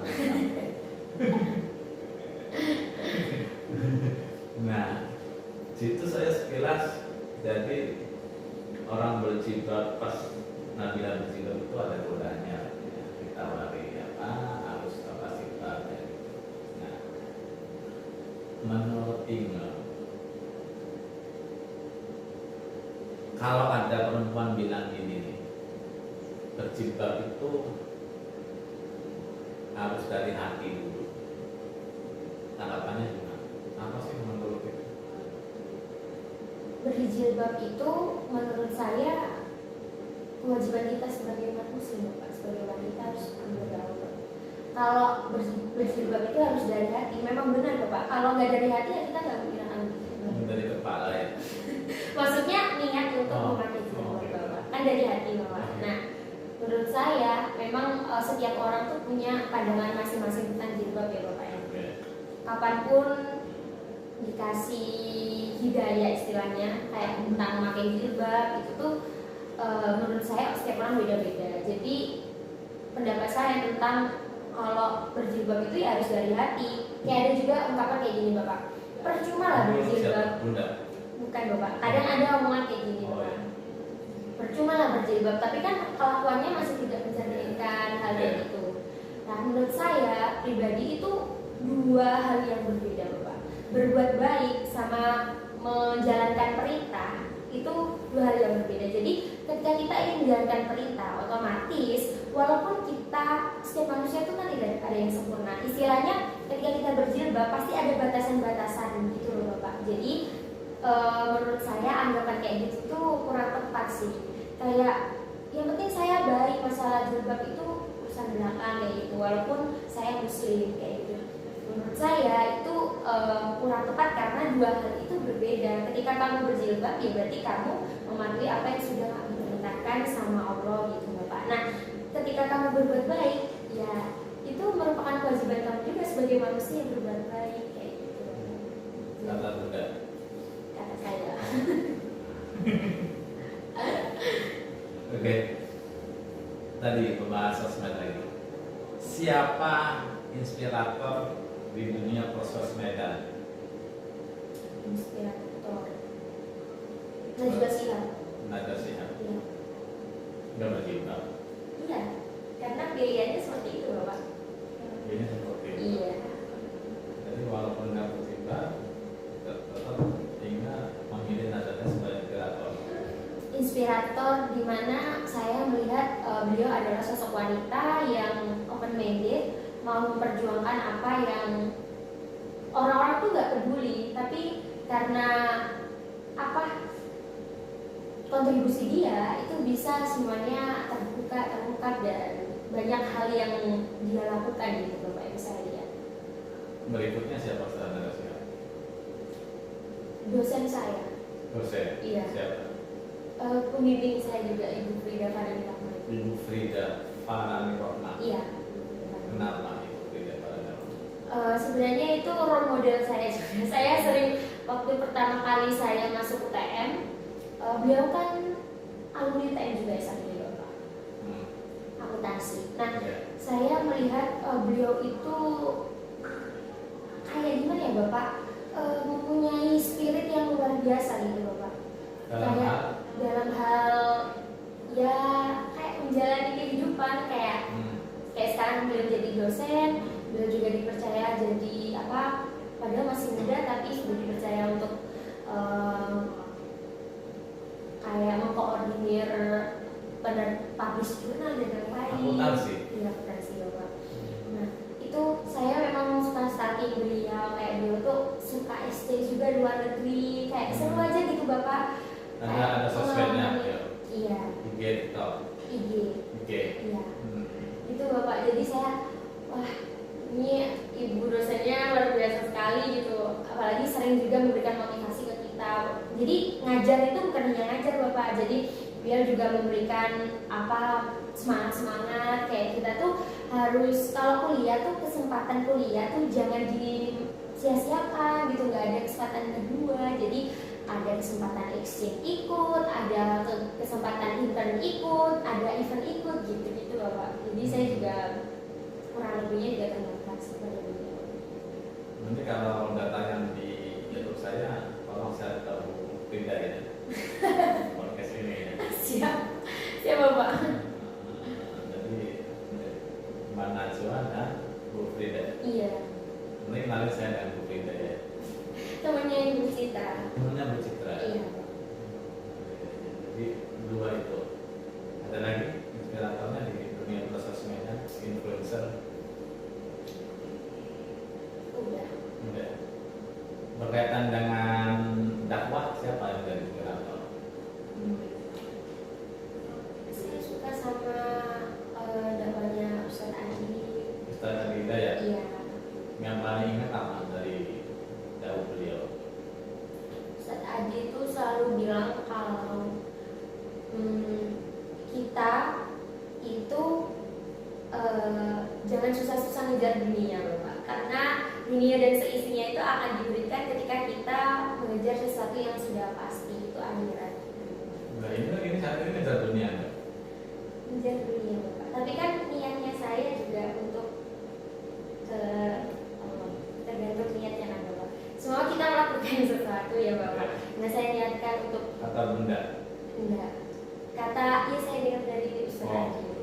Nah, situ saya sekilas jadi orang berjilbab pas Nabila berjilbab itu ada godaannya, ditawari apa harus kapasitas. Nah, menurut Inga, kalau ada perempuan bilang gini nih, berjilbab itu harus dari hati dulu, tanggapannya gimana? Apa sih menurut itu? Berjilbab itu menurut saya kewajiban kita sebagai umat muslim Bapak, sebagai wanita harus bergaul. Kalau berjilbab itu harus dari hati, memang benar Bapak. Kalau nggak dari hati ya kita nggak mungkin akan Dari kepala ya. maksudnya niat untuk Oh, memakai jilbab oh, gitu. Bapak, kan dari hati Bapak. Nah, menurut saya memang setiap orang tuh punya pandangan masing-masing tentang jilbab ya Bapak ya. Oke. Kapanpun dikasih hidayah istilahnya kayak tentang memakai jilbab itu tuh menurut saya setiap orang beda-beda. Jadi pendapat saya tentang kalau berjilbab itu ya harus dari hati. Kayak ada juga ungkapan kayak gini Bapak, percuma lah berjilbab. Bunda. Bukan Bapak, kadang ada omongan kayak gini Oh, Bapak, iya. percuma lah berjilbab, tapi kan kelakuannya masih tidak mencerminkan hal kayak Iya. gitu. Nah menurut saya pribadi itu dua hal yang berbeda Bapak. Berbuat baik sama menjalankan perintah itu dua hal yang berbeda. Jadi ketika kita ingin menjalankan perintah, otomatis walaupun kita setiap manusia itu kan tidak ada yang sempurna. Istilahnya ketika kita berjilbab pasti ada batasan-batasan gitu loh Bapak. Jadi menurut saya anggapan kayak gitu tuh kurang tepat sih. Kayak yang penting saya baik, masalah jilbab itu urusan belakang kayak gitu. Walaupun saya muslim kayak gitu. Menurut saya itu kurang tepat karena dua hal itu berbeda. Ketika kamu berjilbab ya berarti kamu mematuhi apa yang sudah diperintahkan sama Allah gitu Bapak. Nah, ketika kamu berbuat baik ya itu merupakan kewajiban kamu juga sebagai manusia yang berbuat baik kayak gitu. Kata Bunda. Kata saya. Oke. Tadi membahas sosmed lagi. Siapa inspirator di dunia persosmedan inspirator. Najwa Shihab. Najwa Shihab. Iya. Nggak berjilbab. Iya. Karena biayanya seperti itu, Bapak. Ini seperti itu. Iya. Jadi walaupun nggak berjilbab, tetap ingat memilih Najwa sebagai inspirator. Inspirator di mana saya melihat beliau adalah sosok wanita yang open minded, mau memperjuangkan apa yang orang-orang tuh nggak peduli, tapi karena apa kontribusi dia itu bisa semuanya terbuka dan banyak hal yang dia lakukan gitu Bapak Ibu saya lihat. Berikutnya siapa setelah Najwa Shihab? Dosen saya, Dosen. Iya. Siapa? Pembimbing saya juga Ibu Frida Farani Rahman. Ibu Frida Farani Rahman. Iya. Kenapa Ibu Frida Farani Rahman? Sebenarnya itu role model saya juga. Saya sering waktu pertama kali saya masuk UTM, beliau kan alumni UTM juga S1 Bapak, akuntansi. Nah, saya melihat beliau itu kayak gimana ya Bapak, mempunyai spirit yang luar biasa gitu Bapak. Dalam hal ya kayak menjalani kehidupan kayak sekarang beliau jadi dosen, beliau juga dipercaya jadi apa, padahal masih muda tapi sudah dipercaya untuk kayak mengkoordinir publish jurnal dan lain-lain. Akuntansi. Iya, akuntansi Bapak. Nah, itu saya memang suka stalking beliau, kayak beliau tuh suka stay juga di luar negeri, kayak seru aja gitu Bapak. Ada sosmednya ya. Iya. IG TikTok. IG. Iya. Itu Bapak. Jadi saya wah, ini ibu dosennya luar biasa sekali gitu. Apalagi sering juga memberikan motivasi ke kita. Jadi ngajar itu bukan hanya ngajar Bapak. Jadi beliau juga memberikan apa semangat kayak kita tuh harus kalau kuliah tuh kesempatan kuliah tuh jangan disia-siakan gitu, nggak ada kesempatan kedua. Jadi ada kesempatan exchange ikut, ada kesempatan intern ikut, ada event ikut gitu Bapak. Jadi saya juga kurang lebihnya juga termotivasi pada beliau. Nanti kalau data yang di YouTube saya, tolong saya tahu pindah ya. Podcast ini ya. Siap Bapak. Jadi Mbak Najwa dan Bu Frida. Iya. Ini kemarin saya dan Bu Frida ya. Temannya Ibu Citra. Temennya Bu Citra. Iya. Jadi dua itu. Ada lagi inspiratornya di dunia sosmed, influencer. Udah. Berkaitan dengan dakwah, siapa yang dari inspirator? Saya suka sama dakwahnya Ustaz Adi. Ustaz Adi ya. Iya. Yang paling ingat apa dari dakwah beliau? Ustaz Adi itu selalu bilang kalau kita itu jangan susah-susah ngejar dunia Bapak, karena dunia dan seisinya itu akan diberikan ketika kita mengejar sesuatu yang sudah pasti, itu akhirat. Nah ini saat ini ngejar dunia enggak? Ngejar dunia Bapak, tapi kan niatnya saya juga untuk ke Allah, tergantung niatnya kan Bapak. Semua kita melakukan sesuatu ya Bapak. Nah saya niatkan untuk Kata benda. enggak, kata ya saya dengar dari Ustaz Adi. Ya.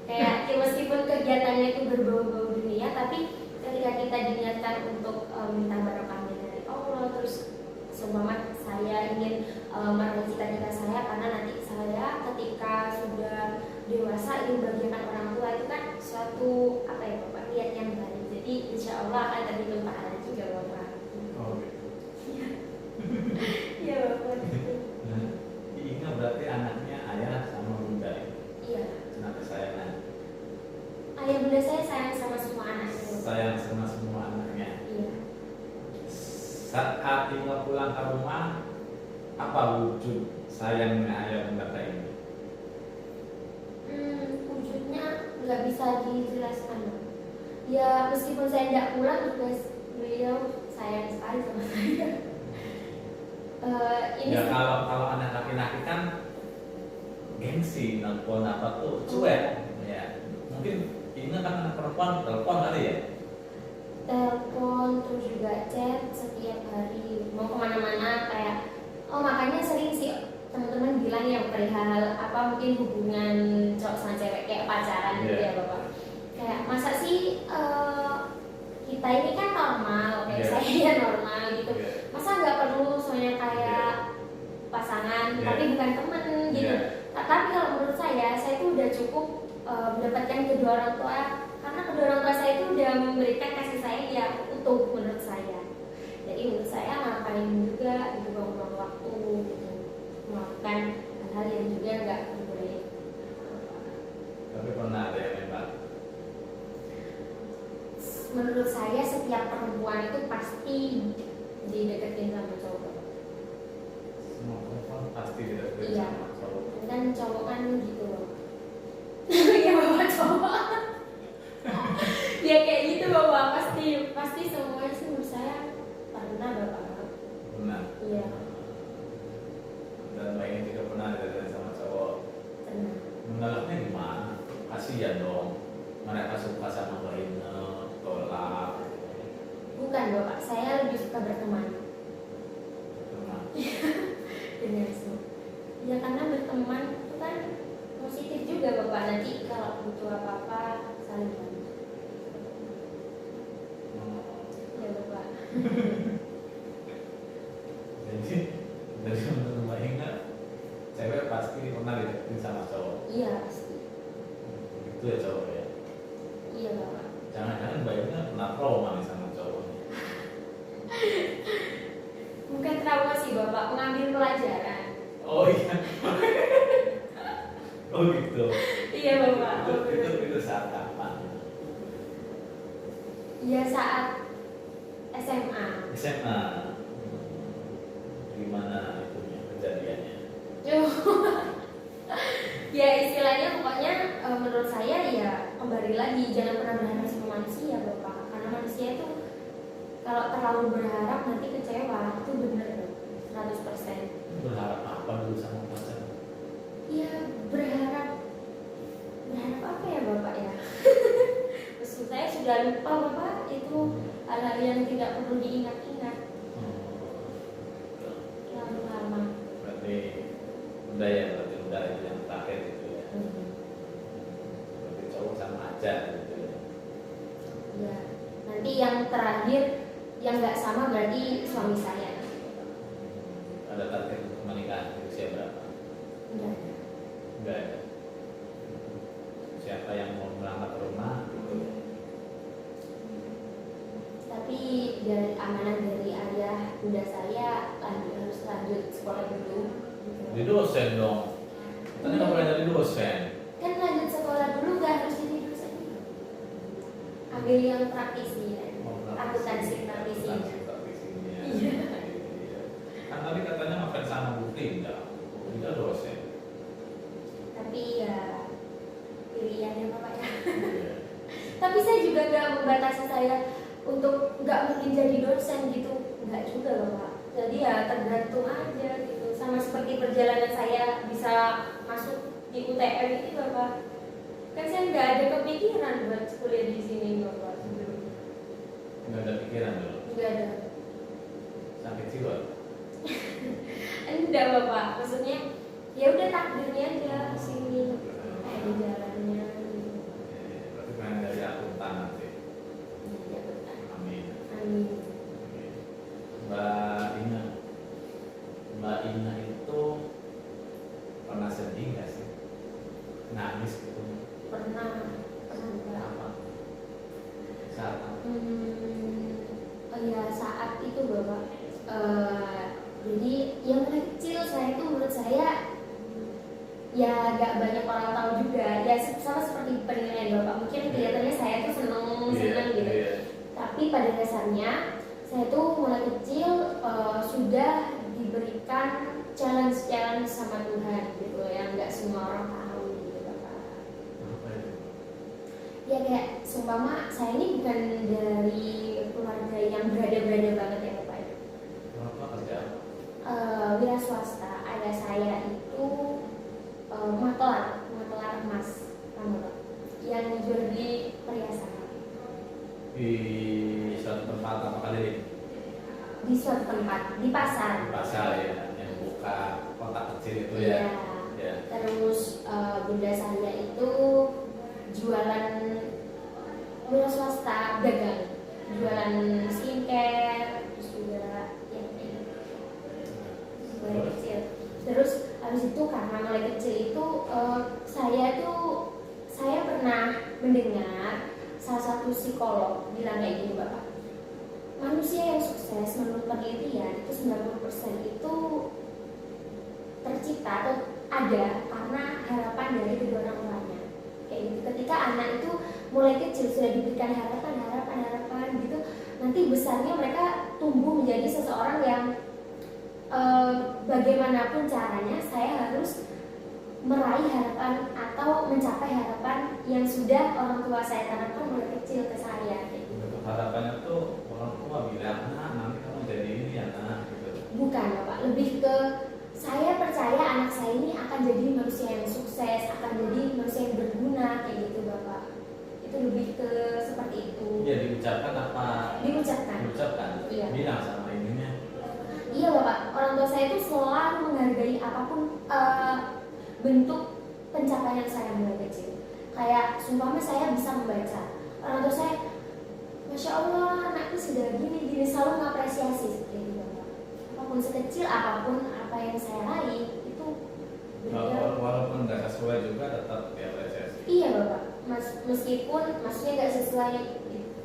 Kayak ya meskipun kegiatannya itu berbau-bau dunia, tapi ketika kita diniatkan untuk minta barokahnya dari Allah, terus seumpama saya ingin meraih cita-cita saya karena nanti saya ketika sudah dewasa ingin membahagiakan orang tua, itu kan suatu apa ya Bapak, niat yang baik. Jadi insya Allah akan terhitung pahala juga Bapak. Oh gitu. Iya Bapak. Nah, Inga berarti anaknya ayah sama bunda. Iya. Kenapa kesayangan? Ayah bunda saya sayang sama semua anaknya Bapak. Sayang sama semua anaknya. Iya. Saat Inga pulang ke rumah, apa wujud sayangnya ayah bunda ini? Wujudnya nggak bisa dijelaskan. Ya meskipun saya tidak pulang juga beliau sayang sekali sama saya. Ini Ya kalau anak laki-laki kan gengsi, nelpon apa tuh cuek. Ya mungkin Inga kan anak perempuan, telepon kali ya. telepon terus juga chat setiap hari, mau kemana-mana kayak makanya sering sih teman-teman bilang yang perihal apa mungkin hubungan cowok sama cewek kayak pacaran gitu ya Bapak, kayak masa sih kita ini kan normal kayak saya normal gitu, masa nggak perlu soalnya kayak pasangan tapi bukan temen gitu. Tapi kalau menurut saya itu udah cukup mendapatkan kedua orang tua, karena kedua orang tua saya itu udah memberikan kasih sayang yang utuh menurut saya. Jadi menurut saya ngapain juga gitu buang-buang waktu gitu melakukan hal-hal yang juga nggak boleh. Tapi pernah ada yang nembak? Menurut saya setiap perempuan itu pasti dideketin sama cowok. Semua perempuan pasti dideketin Iya. sama cowok. Kan cowok kan gitu loh. Ya bapak cowok. Ya kayak gitu bapak, pasti semuanya sih menurut saya pernah bapak. Pernah. Iya. Dan Mbak ini juga pernah dideketin sama cowok. Pernah. Menolaknya gimana? Kasihan dong. Mereka suka sama Mbak Ina, tolak. Bukan bapak, saya lebih suka berteman. Pernah. Benar sih. Ya karena berteman itu kan positif juga bapak, nanti kalau butuh apa-apa saling bantu. Ya bapak. Jadi dari menurut Mbak Ina, cewek pasti pernah dideketin sama cowok. Iya pasti. Itu ya cowok ya. Iya bapak. Jangan-jangan Mbak Ina pernah trauma nih sama cowok. Bukan trauma sih bapak, mengambil pelajaran. Oh iya. Oh gitu. Iya bapak. Itu saat kapan? Iya saat SMA. SMA. Gimana itunya kejadiannya? Ya istilahnya pokoknya menurut saya ya kembali lagi jangan pernah berharap sama manusia bapak, karena manusia itu kalau terlalu berharap nanti kecewa, itu benar 100%. Berharap apa dulu sama pacar? Iya berharap apa ya bapak ya? Maksud saya sudah lupa bapak, itu hal-hal yang tidak perlu diingat-ingat. Terlalu lama. Berarti udah ya, berarti udah itu yang terakhir gitu ya. Berarti cowok sama aja gitu ya. Ya, nanti yang terakhir yang nggak sama berarti suami saya. Ada target untuk menikah di usia berapa? Enggak ada. Enggak ada. Siapa yang mau berangkat ke rumah gitu. Tapi dari amanah dari ayah bunda saya harus lanjut sekolah dulu. Jadi dosen dong. Tadi nggak boleh jadi dosen. Kan lanjut sekolah dulu nggak harus jadi dosen. Ambil yang praktisi ya. Akuntansi praktisi. Praktisinya. Iya. Kan tadi katanya ngefans sama Bu Linda. Bu Linda dosen. Tapi ya pilihannya bapak ya. Iya. Tapi saya juga nggak membatasi saya untuk nggak mungkin jadi dosen gitu, nggak juga bapak. Jadi ya tergantung aja gitu. Sama seperti perjalanan saya bisa masuk di UTM ini bapak. Kan saya nggak ada kepikiran buat kuliah di sini bapak sebelumnya. Nggak ada pikiran dulu. Nggak ada. Sakit jiwa. Enggak bapak. Maksudnya ya udah takdirnya aja sini. Ada jalannya. Gitu. Berarti pengen dari akuntan nanti. Iya betul. Amin. Amin. Mbak Ina itu pernah sedih nggak sih? Nangis gitu? Pernah Bapak. Apa? Saat apa? Oh ya saat itu bapak. Jadi yang mulai kecil saya itu menurut saya ya gak banyak orang tahu juga. Ya sama seperti penilaian bapak. Mungkin kelihatannya saya tuh seneng gitu. Tapi pada dasarnya saya tuh mulai kecil sudah diberikan challenge sama Tuhan gitu yang nggak semua orang tahu gitu bapak. Apa itu? Ya kayak seumpama saya ini bukan dari keluarga yang berada banget ya bapak ya. Apa kerja? Wira swasta. Ayah saya itu maklar emas, kan bapak, yang jual beli perhiasan. Di suatu tempat di pasar. Di pasar ya, yang buka kotak kecil itu Iya. ya. Ya. Terus bunda saya itu jualan wira swasta, dagang, jualan skincare, terus juga yang kayak gitu. Mulai kecil. Terus habis itu karena mulai kecil itu saya pernah mendengar salah satu psikolog bilang kayak gini, Bapak. Manusia yang sukses menurut penelitian itu 90% itu tercipta atau ada karena harapan dari kedua orang tuanya. Kayak gitu. Ketika anak itu mulai kecil sudah diberikan harapan gitu, nanti besarnya mereka tumbuh menjadi seseorang yang bagaimanapun caranya saya harus meraih harapan atau mencapai harapan yang sudah orang tua saya tanamkan mulai kecil ke saya. Kayak gitu. Harapannya tuh orang tua bilang, nah nanti kamu jadi ini ya nak gitu. Bukan, Bapak, lebih ke saya percaya anak saya ini akan jadi manusia yang sukses, akan jadi manusia yang berguna, kayak gitu, Bapak. Itu lebih ke seperti itu. Ya diucapkan apa? Diucapkan. Iya. Bilang sama ininya. Iya, Bapak. Orang tua saya itu selalu menghargai apapun bentuk pencapaian saya mulai kecil. Kayak sumpahnya saya bisa membaca. Orang tua saya, Masya Allah, anakku sudah gini, selalu mengapresiasi seperti itu, Bapak. Apapun sekecil apapun apa yang saya raih itu beliau. Walaupun nggak sesuai juga tetap diapresiasi. Iya, Bapak. Meskipun maksudnya nggak sesuai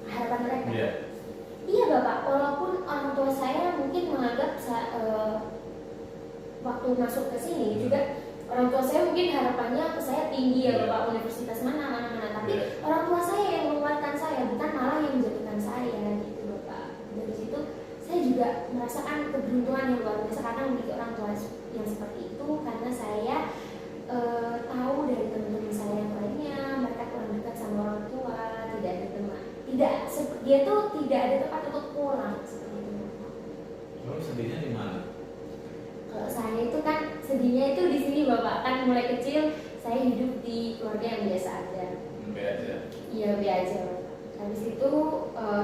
harapan mereka. Iya. Iya, Bapak. Walaupun orang tua saya mungkin menganggap waktu masuk ke sini juga orang tua saya mungkin harapannya ke saya tinggi ya, Bapak, universitas mana. Tapi orang tua saya yang menguatkan saya, bukan malah yang menjatuhkan saya gitu, Bapak. Dari situ saya juga merasakan keberuntungan yang luar biasa karena memiliki orang tua yang seperti itu, karena saya tahu dari teman-teman saya yang lainnya, mereka kurang dekat sama orang tua, tidak ada teman, dia tuh tidak ada tempat untuk pulang seperti itu. Lalu sedihnya di mana? Kalau saya itu kan sedihnya itu di sini, Bapak, kan mulai kecil saya hidup di keluarga yang biasa aja. Iya, biasa. Habis itu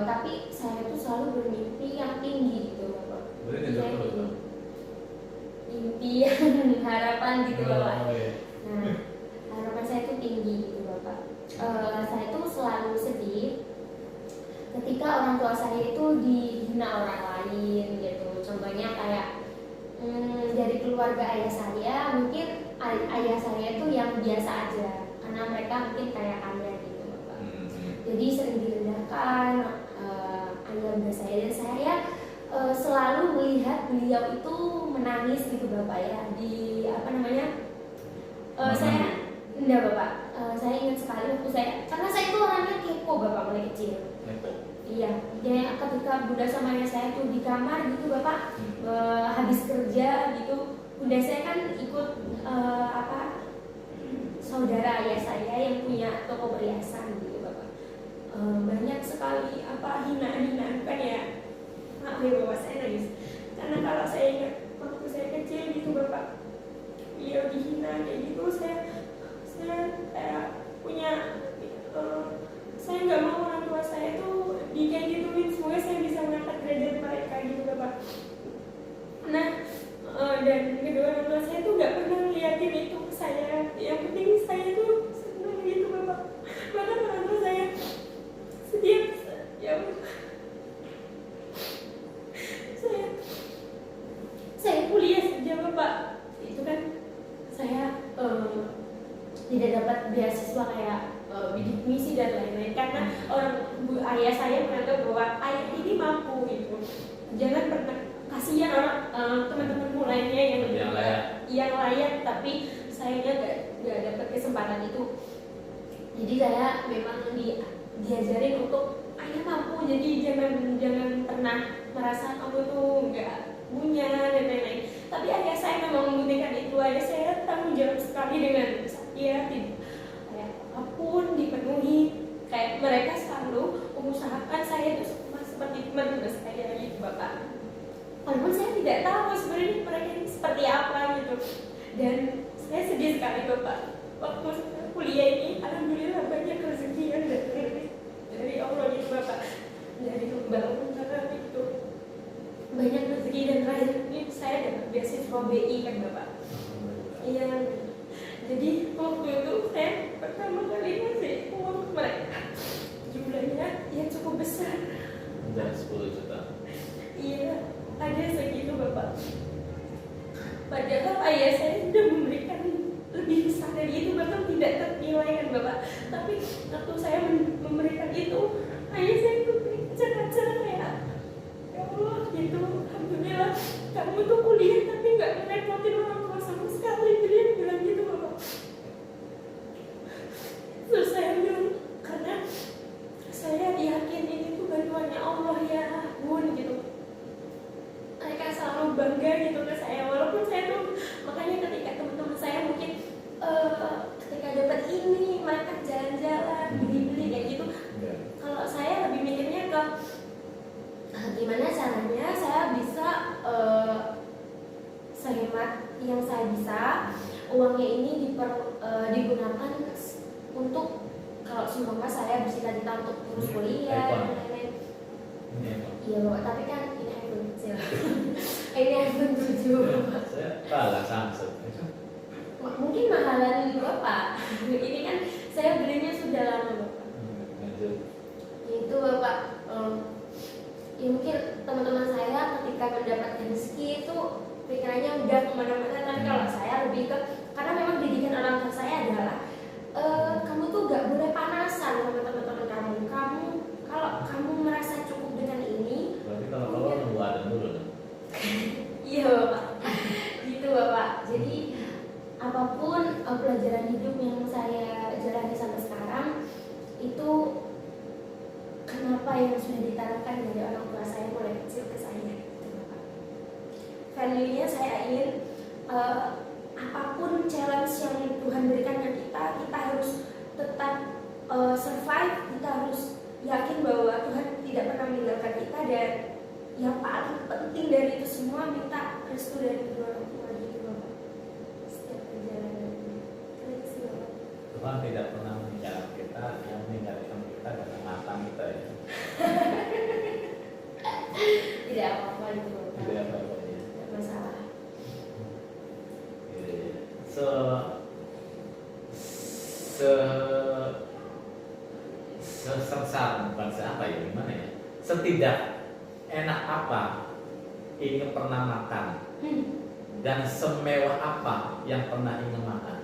tapi saya tuh selalu bermimpi yang tinggi gitu, Bapak. Impian, harapan gitu, Bapak. Nah, harapan saya tuh tinggi gitu, Bapak. Saya tuh selalu sedih ketika orang tua saya itu dihina orang lain gitu. Contohnya kayak dari keluarga ayah saya, mungkin ayah saya itu yang biasa aja karena mereka mungkin kayak kaya gitu, Bapak. Jadi sering direndahkan ayah bunda saya, dan saya selalu melihat beliau itu menangis gitu, Bapak ya, di saya enggak, Bapak, saya ingat sekali waktu karena saya itu orangnya kepo, Bapak, mulai kecil. Iya, jadi ketika bunda sama ayah saya tuh di kamar gitu, Bapak, habis kerja gitu, bunda saya kan ikut saudara ayah saya yang punya toko perhiasan gitu, Bapak. Banyak sekali hinaan-hinaan, kan ya, maaf ya, Bapak, saya nangis karena kalau saya ingat waktu saya kecil gitu, Bapak, beliau dihina kayak gitu, saya kayak punya saya nggak mau orang tua saya tuh kayak gituin. Semoga saya bisa mengangkat derajat mereka gitu, Bapak. Nah, dan kedua orang tua saya tuh nggak pernah ngeliatin itu ke saya. Yang penting saya tuh senang gitu, Bapak. Bahkan orang tua saya setiap saya kuliah saja, Bapak, itu kan saya tidak dapat beasiswa kayak bidik misi dan lain-lain karena ayah saya menganggap bahwa ayah ini mampu gitu. Jangan pernah kasihan orang teman-temanmu lainnya yang layak, tapi sayangnya nggak dapat kesempatan itu. Jadi saya memang diajarin untuk ayah mampu, jadi jangan pernah merasa kamu tuh nggak punya dan lain-lain. Tapi ayah saya memang membuktikan itu. Ayah saya tanggung jawab sekali dengan saya, kayak apapun dipenuhi. Kayak mereka selalu mengusahakan saya itu seperti teman saya gitu, Bapak. Walaupun saya tidak tahu sebenarnya mereka ini seperti apa gitu. Dan saya sedih sekali, Bapak, waktu kuliah ini alhamdulillah banyak rezeki yang dari Allah gitu, Bapak, dari kebanggaan gitu. banyak rezeki dan terakhir ini saya dapat beasiswa BI kan Bapak. Iya. Jadi waktu itu saya pertama kali ngasih uang ke mereka, jumlahnya ya cukup besar. Dan 10 juta. Iya, ada segitu Bapak. Padahal ayah saya sudah memberikan lebih besar dari itu, bahkan tidak ternilai kan Bapak. Tapi waktu saya memberikan itu, ayah saya itu berbicara kayak, ya Allah gitu, alhamdulillah kamu tuh kuliah tapi nggak ngerepotin orang tua sama sekali. Dia bilang gitu Bapak. Terus saya bilang, karena saya yakin ini tuh bantuannya Allah ya Bun gitu. Mereka selalu bangga gitu ke saya, walaupun saya tuh, makanya ketika teman-teman saya mungkin ketika dapat ini mereka jalan-jalan beli-beli kayak gitu. Kalau saya lebih mikirnya ke gimana caranya saya bisa sehemat yang saya bisa, uangnya ini digunakan untuk kalau semoga saya bercita-cita untuk terus kuliah dan lain-lain. Iya Bapak, tapi kan ini iPhone kecil. Ini iPhone 7. Saya kalah Samsung. Mungkin mahalan Bapak. Ini kan saya belinya sudah lama Bapak. Itu Bapak. Ya mungkin teman-teman saya ketika mendapatkan rezeki itu pikirannya udah kemana-mana. Tapi kalau saya lebih ke, karena memang didikan orang tua saya adalah kamu tuh gak boleh panasan sama teman-teman kamu. Kalau kamu merasa cukup dengan ini, berarti kalau keluar nunggu ada dulu dong. iya Bapak. Gitu Bapak. Jadi apapun pelajaran hidup yang saya jalani sampai sekarang itu kenapa yang sudah ditanamkan dari orang tua saya mulai kecil ke saya gitu Bapak. Value-nya saya ingin apapun challenge yang Tuhan berikan ke kita harus tetap survive, kita harus yakin bahwa Tuhan tidak pernah meninggalkan kita, dan yang paling penting dari itu semua minta restu dari kedua orang tua gitu Bapak. Setiap perjalanan itu sih Bapak. Tuhan tidak pernah meninggalkan kita, yang meninggalkan kita karena matang kita ya. Tidak apa-apa itu Bapak. Tidak apa-apa ya. Tidak masalah. Sengsara bukan siapa ya, gimana ya, setidak enak apa ingin pernah makan dan semewah apa yang pernah ingin makan.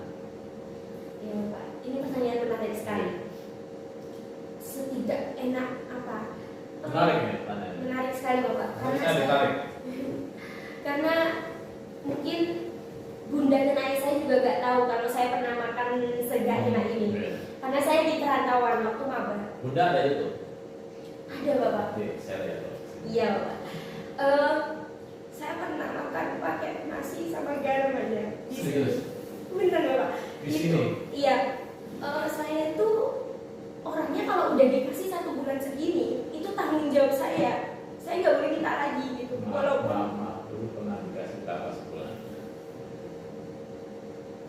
Ya Pak, ini pertanyaan menarik sekali. Setidak enak apa? Menarik ya pertanyaan. Menarik sekali Bapak. Harusnya ditarik. Karena mungkin Bunda dan ayah saya juga gak tahu kalau saya pernah makan segak enak ini. Karena saya di perantauan waktu maba. Bunda ada itu? Ada Bapak. Oke, saya lihat. Iya Bapak. Saya pernah makan pakai nasi sama garam aja. Serius? Bener Bapak. Di sini? Iya. Saya tuh orangnya kalau udah dikasih 1 bulan segini, itu tanggung jawab saya. Saya nggak boleh minta lagi gitu. Walaupun Mama dulu pernah dikasih berapa sebulan?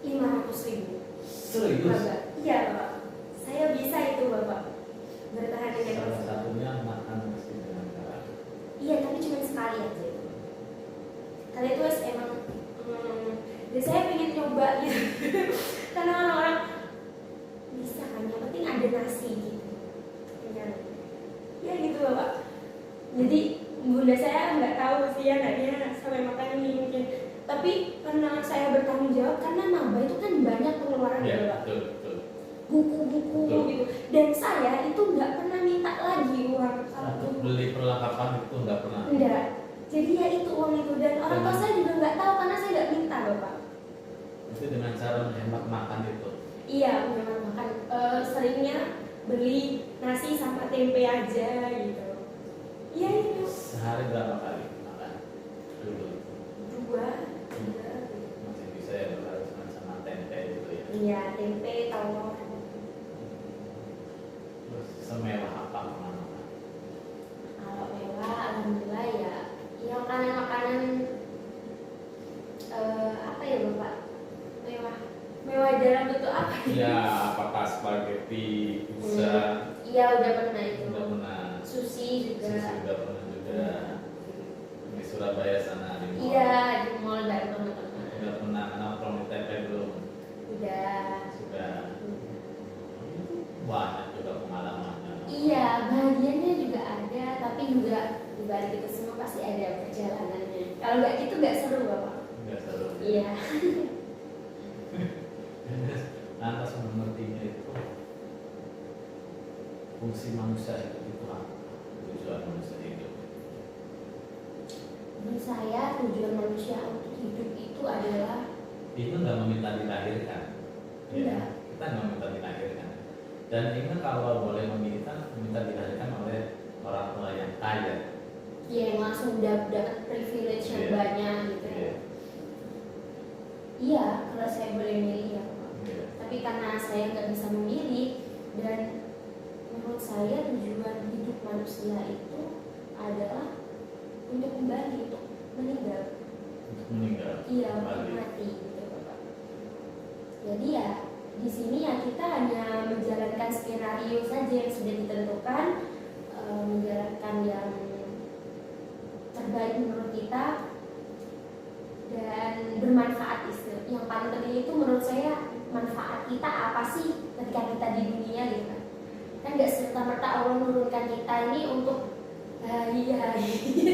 500.000. Serius? Bapak. Iya Bapak. Saya bisa itu Bapak. Bertahan dengan Salah nasi. satunya makan nasi dengan garam. Iya, tapi cuma sekali aja. Kali itu emang dan saya pengen coba gitu. Karena orang-orang bisa kan, yang penting ada nasi gitu. Ya gitu Bapak. Jadi bunda saya nggak tahu sih ya anaknya sampai makan ini mungkin. Tapi karena saya bertanggung jawab, karena maba itu kan banyak pengeluaran Ya, Bapak. betul. Buku-buku Betul. gitu. Dan saya itu nggak pernah minta lagi uang kalau Untuk beli perlengkapan itu nggak pernah. enggak. Jadi ya itu uang itu, dan orang tua saya juga nggak tahu karena saya nggak minta Bapak. Itu dengan cara menghemat makan itu. Iya, memang makan seringnya beli nasi sama tempe aja gitu. Iya itu. Sehari berapa kali makan dulu? 2, 3. Masih bisa ya kalau cuma sama tempe gitu ya. Iya, tempe, telur. Terus semewah apa pernah makan? Kalau mewah, alhamdulillah ya. Ya makanan-makanan apa ya Bapak? Mewah. Mewah dalam bentuk apa? Ya, apakah spaghetti, pizza? Iya, udah pernah itu. Udah pernah. Sushi juga. Sushi udah pernah juga. Ini Surabaya sana di mall. Iya, di mall bareng teman-teman. Udah pernah nongkrong di TP belum? Udah. Sudah. Banyak juga pengalamannya. Iya, bahagianya juga ada, tapi juga di balik itu semua pasti ada perjalanannya. Kalau nggak gitu nggak seru, Bapak. Nggak seru. Iya. Lantas mengertinya itu fungsi manusia itu apa? Tujuan manusia hidup. Menurut saya tujuan manusia untuk hidup itu adalah Itu nggak meminta dilahirkan. Iya. Kita nggak meminta dilahirkan. Dan ini kalau boleh meminta dilahirkan oleh orang tua yang kaya. ya yang langsung dapat privilege yang Iya. banyak gitu. Iya. Iya, kalau saya boleh milih ya, Bapak. Iya. Tapi karena saya nggak bisa memilih dan menurut saya tujuan hidup manusia itu adalah untuk kembali untuk meninggal. Untuk meninggal. Iya, kembali. untuk mati gitu, Bapak. Jadi ya di sini ya kita hanya menjalankan skenario saja yang sudah ditentukan, menjalankan yang terbaik menurut kita dan bermanfaat istilah. Yang paling penting itu menurut saya manfaat kita apa sih ketika kita di dunia gitu kan? Kan nggak serta-merta Allah menurunkan kita ini untuk bahagia,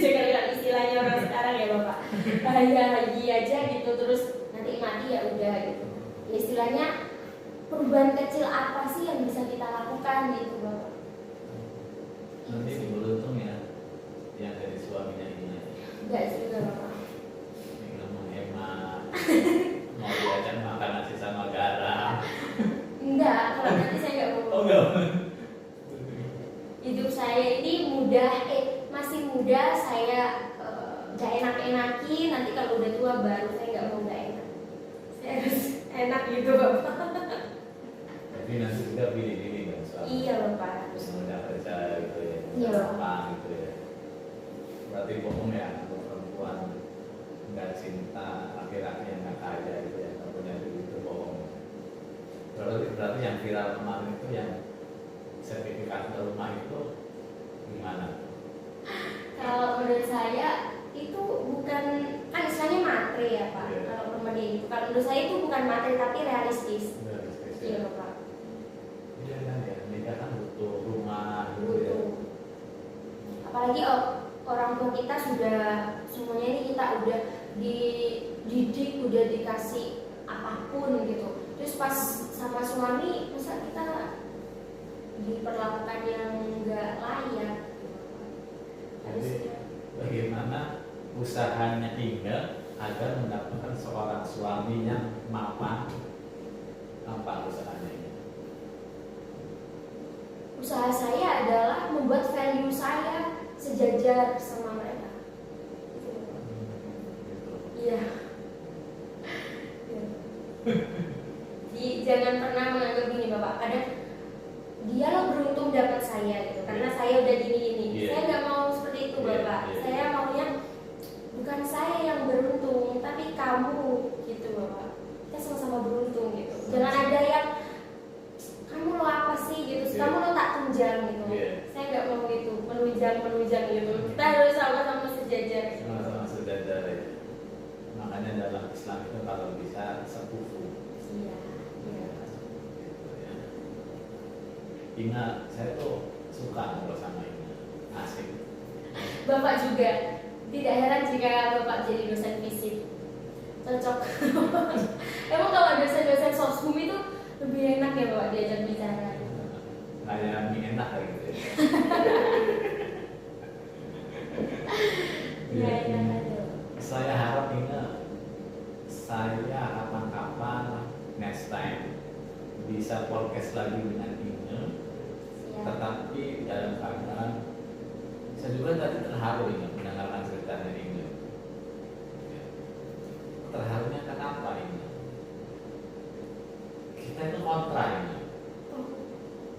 jangan istilahnya orang sekarang ya Bapak, bahagia aja gitu terus nanti mati ya udah gitu. Ya, istilahnya perubahan kecil apa sih yang bisa kita lakukan gitu Bapak? Nanti beruntung ya yang dari suaminya ini. Enggak juga Bapak. Ini menghemat. Mau diajak makan nasi sama garam. Enggak, kalau nanti saya nggak mau. Oh enggak. Hidup saya ini mudah, masih muda, saya nggak enak-enakin. Nanti kalau udah tua baru saya nggak mau nggak enak. Saya harus enak gitu Bapak. Tapi nanti juga pilih-pilih kan suami. Iya Bapak. Terus mudah kerja gitu ya. Iya. Apa gitu ya. Berarti bohong ya untuk perempuan nggak cinta laki-laki yang nggak kaya gitu ya. Nggak punya duit itu bohong. Berarti yang viral kemarin itu yang sertifikat rumah itu gimana? Kalau menurut saya itu bukan kan istilahnya materi ya Pak. Iya. Kalau rumah dia itu, kalau menurut saya itu bukan materi tapi realistis. Realistis ya? Iya Bapak. Iya kan ya, nikah kan butuh rumah gitu ya. Butuh. Apalagi orang tua kita sudah semuanya ini kita udah dididik, udah dikasih apapun gitu. Terus pas sama suami masa kita diperlakukan yang enggak layak. Jadi bagaimana usahanya Inga agar mendapatkan seorang suami yang mapan? Apa usahanya ini? Usaha saya adalah membuat value saya sejajar sama mereka. Gitu. Iya. Iya. Jadi jangan pernah menganggap gini Bapak, kadang dia lo beruntung dapat saya gitu, karena saya udah gini-gini. Iya. Saya nggak mau seperti itu Iya, Bapak. iya. Saya maunya bukan saya yang beruntung, tapi kamu gitu Bapak. Kita sama-sama beruntung gitu. Jangan ada yang kamu lo apa sih gitu, Iya. kamu lo tak tunjang gitu. Iya. Saya nggak mau gitu, menunjang gitu. Kita harus sama-sama sejajar. Sama-sama sejajar ya. Makanya dalam Islam itu kalau bisa sepupu. Iya. Iya. Gitu ya. Inga, saya tuh suka ngobrol sama Inga. Asik. Bapak juga tidak heran jika Bapak jadi dosen fisik. Cocok. Emang kalau dosen-dosen sosum itu lebih enak ya Bapak diajak bicara. Kayak mie enak kayak gitu ya. Iya enak aja. Saya harap Inga, saya kapan-kapan next time bisa podcast lagi dengan Inga. Siap. Tetapi dalam keadaan saya juga tadi terharu Inga mendengarkan ceritanya Inga. Ya. Terharunya kenapa Inga? Kita itu kontra Inga. Oh,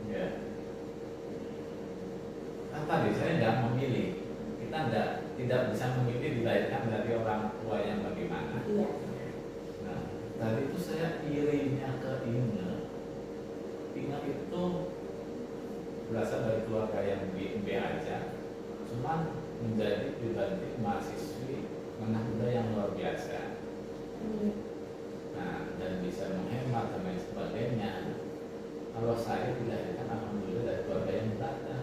Ya. Kan tadi saya tidak memilih. Kita tidak bisa memilih dilahirkan dari orang tua yang bagaimana. iya. Nah, tadi itu saya irinya ke Inga. Inga itu berasal dari keluarga yang B aja. Cuman menjadi pribadi mahasiswi anak muda yang luar biasa. Nah, dan bisa menghemat dan lain sebagainya. Kalau saya dilahirkan alhamdulillah dari keluarga yang berada.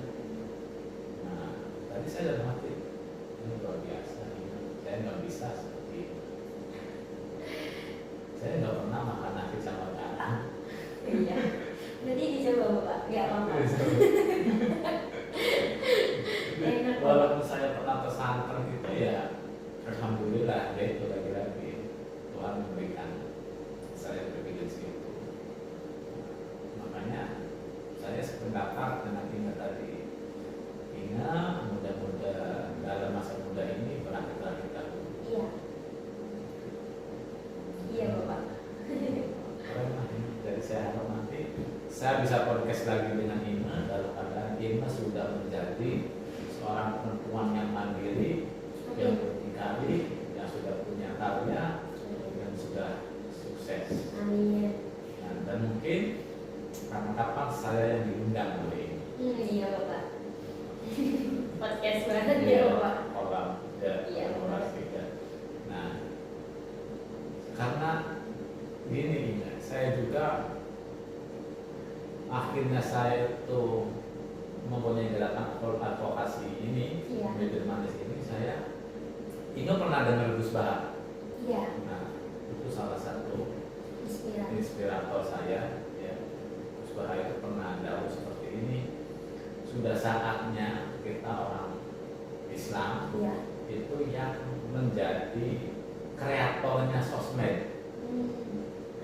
Nah, tadi saya dalam hati ini luar biasa. Saya nggak bisa seperti itu. Saya nggak pernah makan nasi sama garam. Iya. Nanti dicoba Bapak, nggak apa-apa. Enak. Walaupun saya pernah pesantren gitu ya, alhamdulillah ya itu lagi-lagi Tuhan memberikan saya privilege itu. Makanya saya sependapat dengan Ina tadi. Ina mudah-mudahan dalam masa muda ini berakhir-akhir tahun. Iya. Iya Bapak. Keren lah ini. Jadi saya harap nanti saya bisa podcast lagi dengan Ina dalam keadaan Ina sudah menjadi seorang perempuan yang mandiri, yang berdikari, yang sudah punya karya, yang sudah sukses. Amin. Nah, dan mungkin kapan-kapan saya yang diundang oleh ini. Iya Bapak. Podcast banget ya Bapak. Kolam ya, Iya, kolaborasi ya. Nah, karena gini, saya juga akhirnya saya itu mempunyai gerakan advokasi ini, Iya. bibir manis ini, saya pernah dengar Gus Bahar. Iya. Nah, itu salah satu Inspirasi. inspirator saya. Ya. Gus Bahar itu pernah jauh seperti ini. Sudah saatnya kita orang Islam Iya. itu yang menjadi kreatornya sosmed.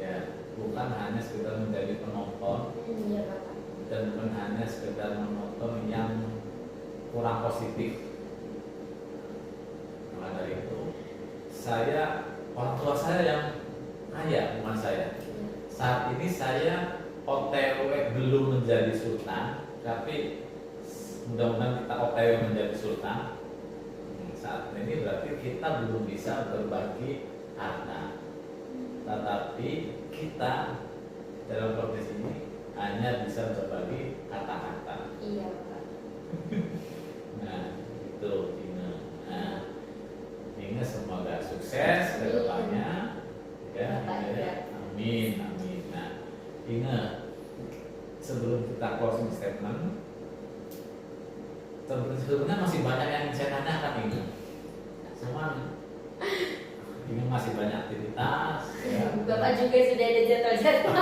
Ya, bukan hanya sekedar menjadi penonton Iya Bapak. dan bukan hanya sekedar menonton yang kurang positif. Maka dari itu, orang tua saya yang kaya, bukan saya. Saat ini saya OTW belum menjadi sultan, tapi mudah-mudahan kita OTW menjadi sultan. Saat ini berarti kita belum bisa berbagi harta, tetapi kita dalam proses ini hanya bisa berbagi kata-kata. Iya Bapak. Nah, itu Ina. Nah, Ina semoga sukses ke depannya. Ya, ya. Amin, amin. Nah, Ina, sebelum kita closing statement, sebenarnya masih banyak yang saya tanyakan Ina. Semua ini masih banyak aktivitas. Ya. Bapak juga sudah ada jadwal-jadwal.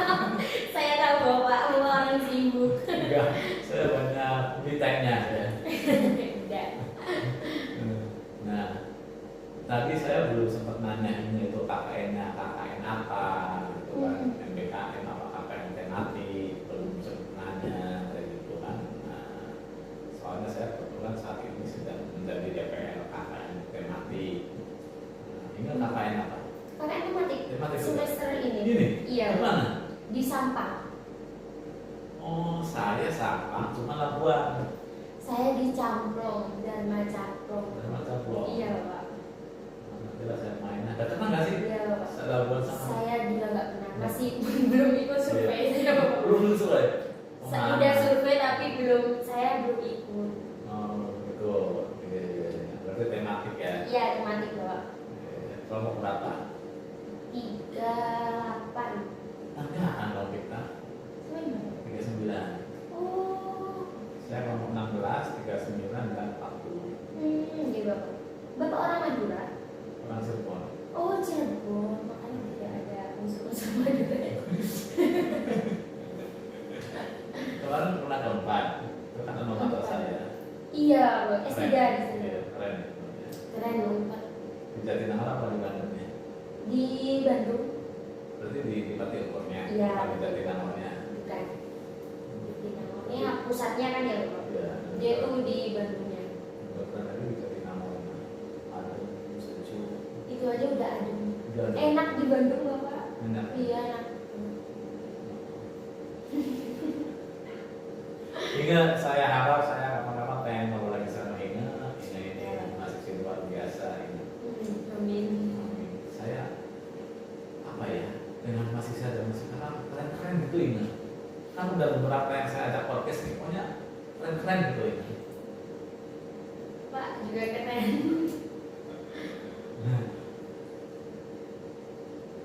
Saya tahu Bapak orang sibuk. Enggak, saya banyak meetingnya ya. Udah. Nah, tadi saya belum sempat nanya ini itu KKN-nya KKN apa, gitu kan, MBKM apa KKN tematik, belum sempat nanya kayak gitu kan. Nah, soalnya saya kebetulan saat ini sedang menjadi DPR KKN tematik. Nah, ini KKN apa? Kakak tematik Tematik semester ini. Ini? Iya. Di mana? Di Sampang. Oh, saya Sampang, cuma Labuan. Saya di Camplong dan Macamplong. Macamplong. Iya Bapak. Nanti lah saya main. Ada kenal nggak sih? Iya Bapak. Labuan sama. Saya juga nggak pernah, masih belum ikut survei saya Bapak. Belum survei. Saya udah survei tapi saya belum ikut. Oh, itu. Iya. Berarti tematik ya. Iya tematik Bapak. Kelompok berapa? 38. Tanggaan dong kita. Sebenarnya. 39. Oh. Saya kelompok 16, 39 dan 40. Iya Bapak. Bapak orang Madura? Orang Cirebon. Oh Cirebon, makanya tidak ada unsur-unsur Madura. Kemarin pernah ke Unpad. Itu kan alma mater saya. Iya, Bapak. S3 di sana. Iya, keren. Keren Unpad. Di Jatinangor apa di Bandungnya? Di Bandung? Berarti di Pati Ukurnya. Iya. Di Jatinangornya. Bukan. Di Nangornya pusatnya kan ya Bapak. Iya. Dia tuh di Bandungnya. Bahkan tadi di Jatinangornya. Adem, sejuk. Itu aja udah adem. Udah ada. Enak di Bandung Bapak. Enak. Iya enak. Ingat, saya harap saya kapan-kapan pengen ngobrol lagi sama Inga. Inga ini masih luar biasa. Inga. Amin. Saya apa ya, dengan masih saya dan sekarang keren-keren gitu Inga. Kan udah beberapa yang saya ajak podcast nih, pokoknya keren-keren gitu Inga. Pak, juga keren.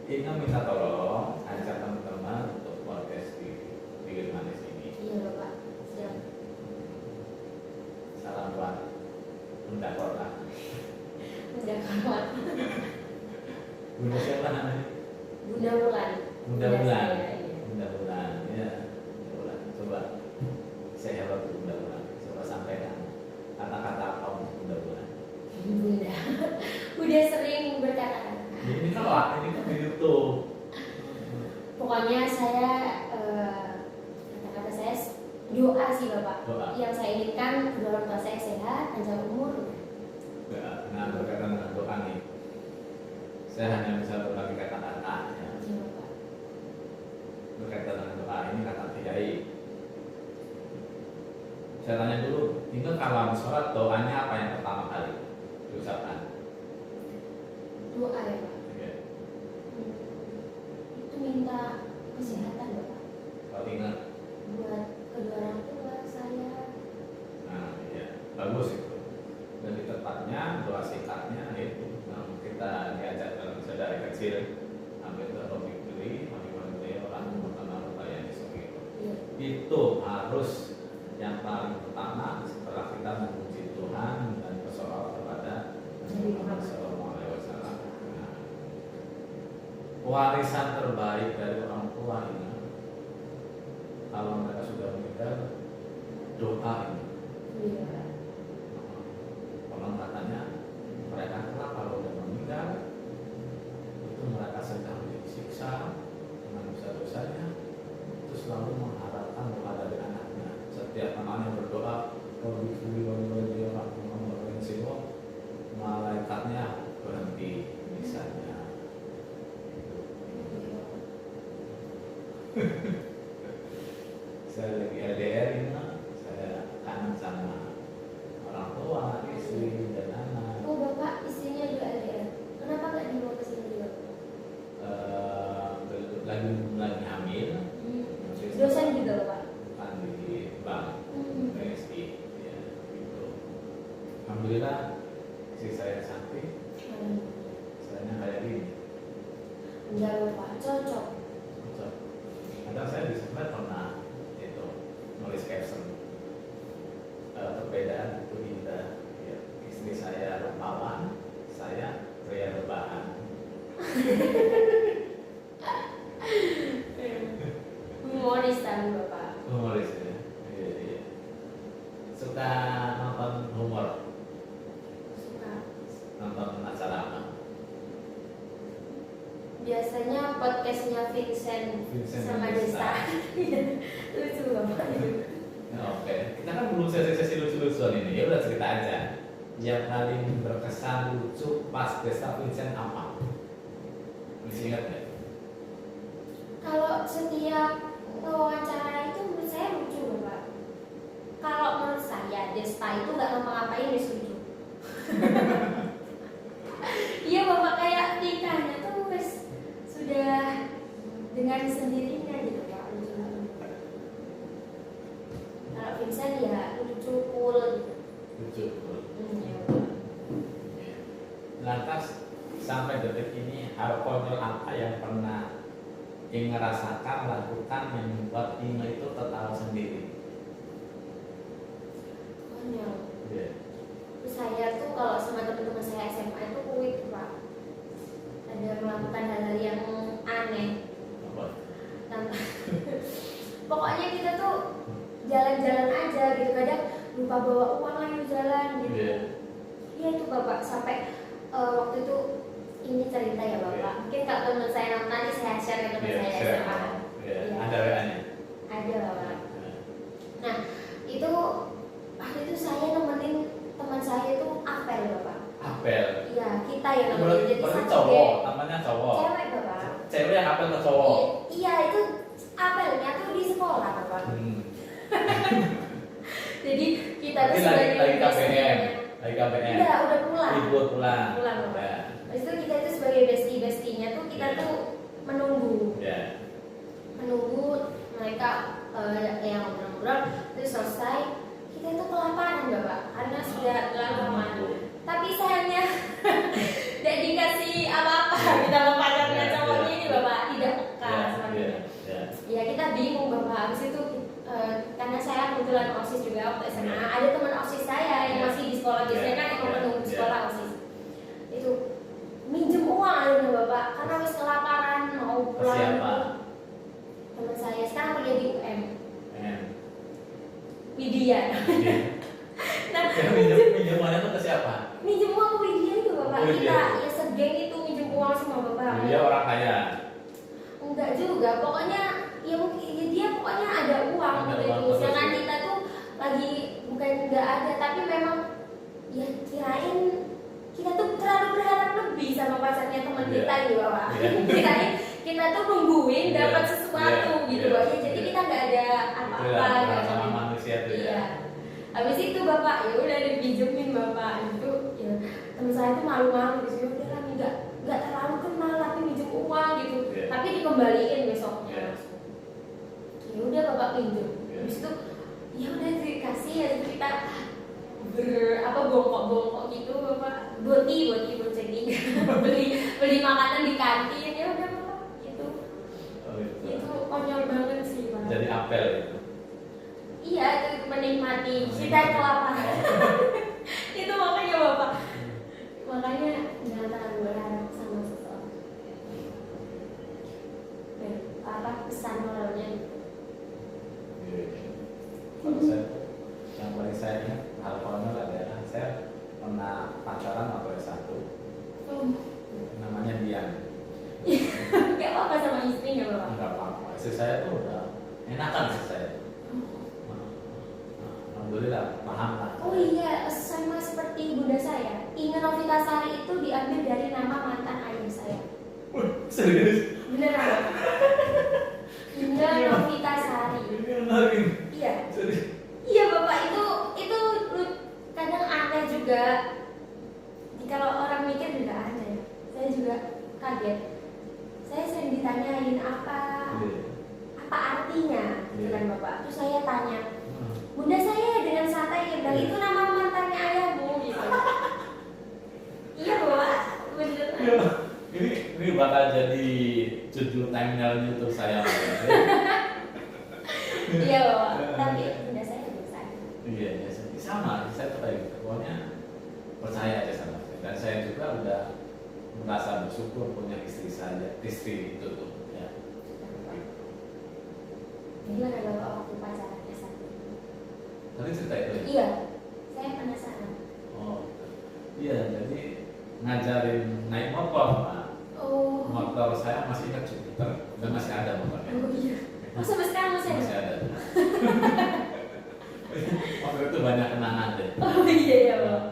Ina minta tolong ajak teman-teman untuk podcast di Pinggir Manis ini. Iya Bapak, siap. Salam buat Bunda Kota. Udah kawan. Bunda siapa namanya? Bunda Wulan. Bunda Wulan. saya, iya. Bunda Wulan, ya. Bunda Wulan. Coba saya jawab Bunda Wulan. Coba sampaikan kata-kata apa untuk Bunda Wulan. Bunda. Udah sering berkata. Ini kan di YouTube. Pokoknya saya kata-kata saya doa sih Bapak. Doa. Yang saya inginkan kedua orang tua saya sehat, panjang umur. Ya, nah berkaitan dengan doa nih, saya hanya bisa berbagi kata-kata ya. Iya Bapak. Berkaitan dengan doa ini kata Kiai. Saya tanya dulu, ini kalau habis sholat doanya apa yang pertama kali diucapkan? Doa ya Pak. Ya. Itu minta kesehatan Bapak. Kalau ingat, Buat kedua orang tua saya. nah ya bagus itu. Dan di tempatnya doa singkatnya itu, nah, kita diajak dalam dari kecil ambil topik beli, mandi orang mengenal upaya itu. Iya. Itu harus yang paling pertama setelah kita memuji Tuhan dan bersolawat kepada Nabi Muhammad SAW. Nah, warisan terbaik dari orang tua ini, kalau mereka sudah meninggal, doa ini. Iya. Konon katanya mereka kelak kalau sudah meninggal itu mereka sedang disiksa dengan dosa-dosanya, itu selalu mengharapkan doa dari anaknya. Setiap anaknya berdoa, malaikatnya berhenti misalnya. Saya lagi LDR ini, saya kangen sama orang tua, istri dan anak. Oh Bapak istrinya juga LDR. Kenapa nggak dibawa ke sini juga? Lagi hamil. Dosen juga Bapak. Bukan di bank BSI ya, gitu. Alhamdulillah istri saya cantik, saya kayak gini. Enggak Bapak, cocok. Cocok. Kadang saya di sekolah pernah itu nulis caption, perbedaan itu indah ya. Istri saya rupawan, saya pria rebahan. Humoris tapi Bapak. Humoris ya. Iya, iya. Suka nonton humor, Suka. nonton acara apa? Biasanya podcastnya Vincent sama Desa. Lucu Bapak. Ya, oke, kita kan belum sesi lucu-lucuan ini. Ya udah cerita aja. Yang paling berkesan lucu pas Desa Vincent apa? Masih ingat nggak? Kalau setiap wawancara itu menurut saya lucu Bapak. Kalau menurut saya Desta itu nggak ngapa-ngapain dia lucu. Iya Bapak, kayak tingkahnya tuh wes sudah dengan sendirinya gitu Pak, lucu banget. Kalau Vincent ya lucu cool gitu. Lucu. Ya, Bapak. Lantas sampai detik ini hal konyol apa yang pernah Inge rasakan, lakukan yang membuat Inge itu tertawa sendiri? Konyol. Iya. Saya tuh kalau sama teman-teman saya SMA itu kuit Pak. Ada melakukan hal-hal yang aneh. Apa? Pokoknya kita tuh jalan-jalan aja gitu, kadang lupa bawa uang ayo jalan gitu. Iya. Iya itu Bapak, sampai waktu itu ini cerita ya Bapak. Iya. Mungkin kalau teman saya nonton nanti saya share ke teman Iya, saya share. SMA. Iya. Iya. Ada WA-nya. Ada Bapak. Iya. Nah itu waktu itu saya nemenin teman saya itu apel Bapak. Apel. Iya kita ya nemenin. Berarti Jadi berarti satu cowok, geng. namanya cowok. Cewek Bapak. Cewek yang apel ke cowok. Iya itu apelnya tuh di sekolah Bapak. Jadi kita tuh Berarti lagi sebagai KBM, lagi KBM. Enggak, udah pulang. Libur pulang. Pulang, Bapak. Ya. Habis itu kita itu sebagai bestie-bestinya tuh kita Iya. tuh menunggu Ya. mereka yang ngobrol-ngobrol terus selesai, kita itu kelaparan Bapak karena sudah terlalu lama. Tapi sayangnya tidak dikasih apa-apa kita sama pacarnya cowoknya ini bapak, tidak peka sama kita. Ya kita bingung bapak. Habis itu karena saya kebetulan OSIS juga waktu SMA, ada teman OSIS saya yang masih di sekolah, biasanya kan yang menunggu di sekolah OSIS itu minjem uang akhirnya bapak, karena wis kelaparan mau pulang. Siapa? Teman saya sekarang kuliah di UM. Widya. Nah, minjem uangnya tuh ke siapa? minjem uang ke Widya itu bapak. Oh, Kita ya segeng itu minjem uang sama bapak. Dia orang kaya. Enggak juga, pokoknya ya mungkin ya dia pokoknya ada uang Ada gitu. uang, Sedangkan terus. kita tuh lagi bukan nggak ada, tapi memang ya kirain kita tuh terlalu berharap lebih sama pacarnya teman Iya. kita gitu bapak. Iya. Kirain kita tuh nungguin Iya. dapat sesuatu Iya. gitu Iya. aja. Jadi kita nggak ada apa-apa. Itulah nggak ada- sama manusia tuh ya. Iya. Habis itu bapak ya udah dipinjemin bapak itu ya teman saya tuh malu-malu gitu, udah lah nggak terlalu kenal tapi minjem uang gitu. Iya. Tapi dikembaliin besoknya. Iya. Ya udah bapak pinjam. Iya. Habis itu ya udah dikasih ya itu kita bongkok-bongkok gitu bapak, bocengin beli makanan di kantin, ya udah bapak gitu. Oh, gitu. Itu konyol banget sih pak. Jadi apel itu. Iya, itu menikmati kita yang kelaparan. Itu makanya bapak, makanya jangan terlalu berharap sama seseorang. Apa pesan moralnya? Kalau saya yang paling saya ingat hal konyol adalah saya pernah pacaran waktu S1, namanya Dian. Gak apa-apa sama istrinya bapak. Enggak apa-apa, istri saya tuh udah enakan istri saya. Alhamdulillah paham lah. Oh iya, sama seperti bunda saya. Inge Novitasari itu diambil dari nama mantan ayah saya. Serius? Beneran bapak? Inge Novitasari. Ini menarik. Iya. Serius? Iya bapak, itu kadang aneh juga. Kalau orang mikir juga aneh. Saya juga kaget. Saya sering ditanyain apa artinya, dengan bapak. Terus saya tanya, bunda saya dengan santai dia bilang itu nama mantannya ayahmu gitu. Iya bapak, bener. Ini bakal jadi judul thumbnail YouTube saya. Iya bapak, tapi bunda saya juga sayang. Iya, sama. Saya tuh kayak gitu. Pokoknya percaya aja sama saya. Dan saya juga udah merasa bersyukur punya istri itu tuh. Ya. Gimana bapak waktu pacaran S1? Tadi cerita itu ya? Iya, saya penasaran. Oh, iya. Jadi ngajarin naik motor, Pak. Oh. Motor saya masih ingat Jupiter dan masih ada motornya. Oh iya. Oh sampai sekarang masih ada? Masih ada. Waktu itu banyak kenangan deh. Oh iya ya bapak.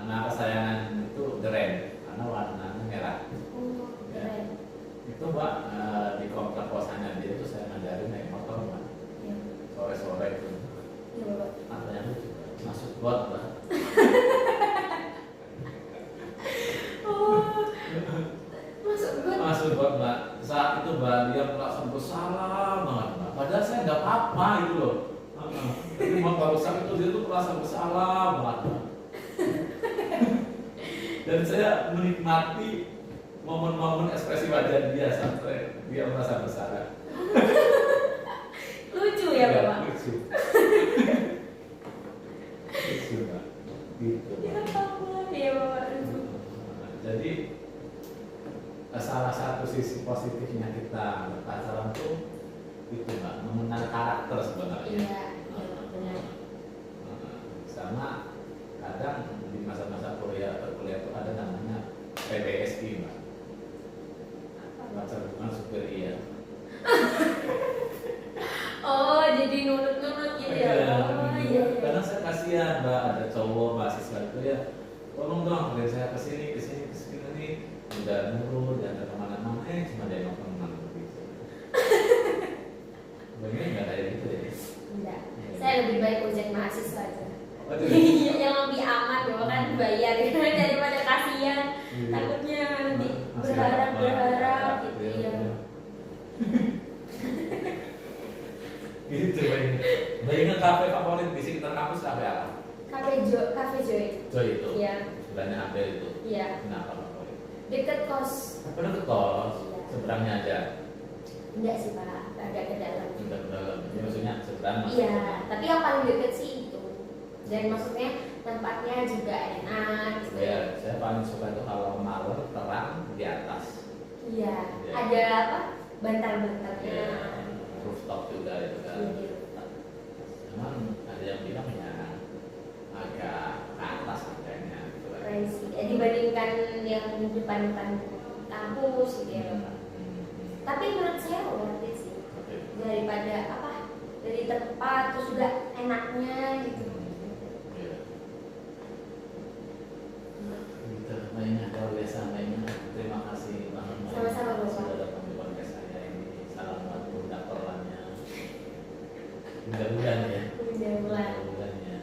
Nah, kesayangan itu Deren karena warnanya merah. Oh keren. Itu Mbak di komplek kosannya dia itu saya ngajarin naik motor Mbak. Iya. Sore-sore itu. Iya bapak. Katanya lucu. Masuk got Mbak. Oh. Masuk got Mbak. Saat itu Mbak dia langsung bersalah banget Mbak. Padahal saya nggak apa-apa gitu loh. Tapi motor rusak itu dia tuh merasa bersalah banget Mbak. Dan saya menikmati momen-momen ekspresi wajah dia sampai dia merasa bersalah. Lucu ya bapak. Lucu. Lucu Mbak. Gitu. Ya ampun ya bapak. Jadi salah satu sisi positifnya kita berpacaran tuh itu Mbak, mengenal karakter sebenarnya. Iya, benar. Sama kadang di masa-masa kuliah itu ada namanya PBSI Mbak. Pacar bukan supir iya. Oh jadi nunut-nunut gitu ya. Oh iya. Kadang saya kasihan Mbak, ada cowok mahasiswa itu ya, tolong dong kirim saya kesini nih, udah nurut dan kemana-mana, cuma dia teman begitu. Bagaimana nggak kayak gitu ya? Enggak. Saya lebih baik ojek mahasiswa aja. Oh, itu ya? Iya, yang lebih aman ya kan bayar daripada kasihan. Takutnya nanti berharap gitu ya. Gitu bayangin kafe favorit di sekitar kampus kafe apa? Cafe Joy. Joy itu. Iya. istilahnya hampir itu. Iya. Kenapa favorit? Deket kos. Udah ke kos, Iya. seberangnya aja. Enggak sih Pak, agak ke dalam. Udah ke dalam. Jadi maksudnya seberang. Iya, tapi yang paling deket sih itu. Dan maksudnya tempatnya juga enak gitu. Ya, saya paling suka itu kalau malam terang di atas. Iya, Iya. ada apa? Bantal-bantalnya. Ya, rooftop juga itu kan. Iya, di rooftop. Cuman ada yang bilang ya agak ke atas harganya gitu kan. Keren sih. Dibandingkan yang depan-depan kampus gitu ya Bapak. Tapi menurut saya worth it sih. Oke. Daripada apa? Dari tempat terus juga enaknya gitu. Iya. Gitu, mainnya luar biasa mainnya. Terima kasih banget Mbak. Sama-sama, Bapak. Sudah datang di podcast saya ini. Salam buat budak perlannya. Mudah-mudahan ya. Mudah-mudahan. Mudah-mudahan ya.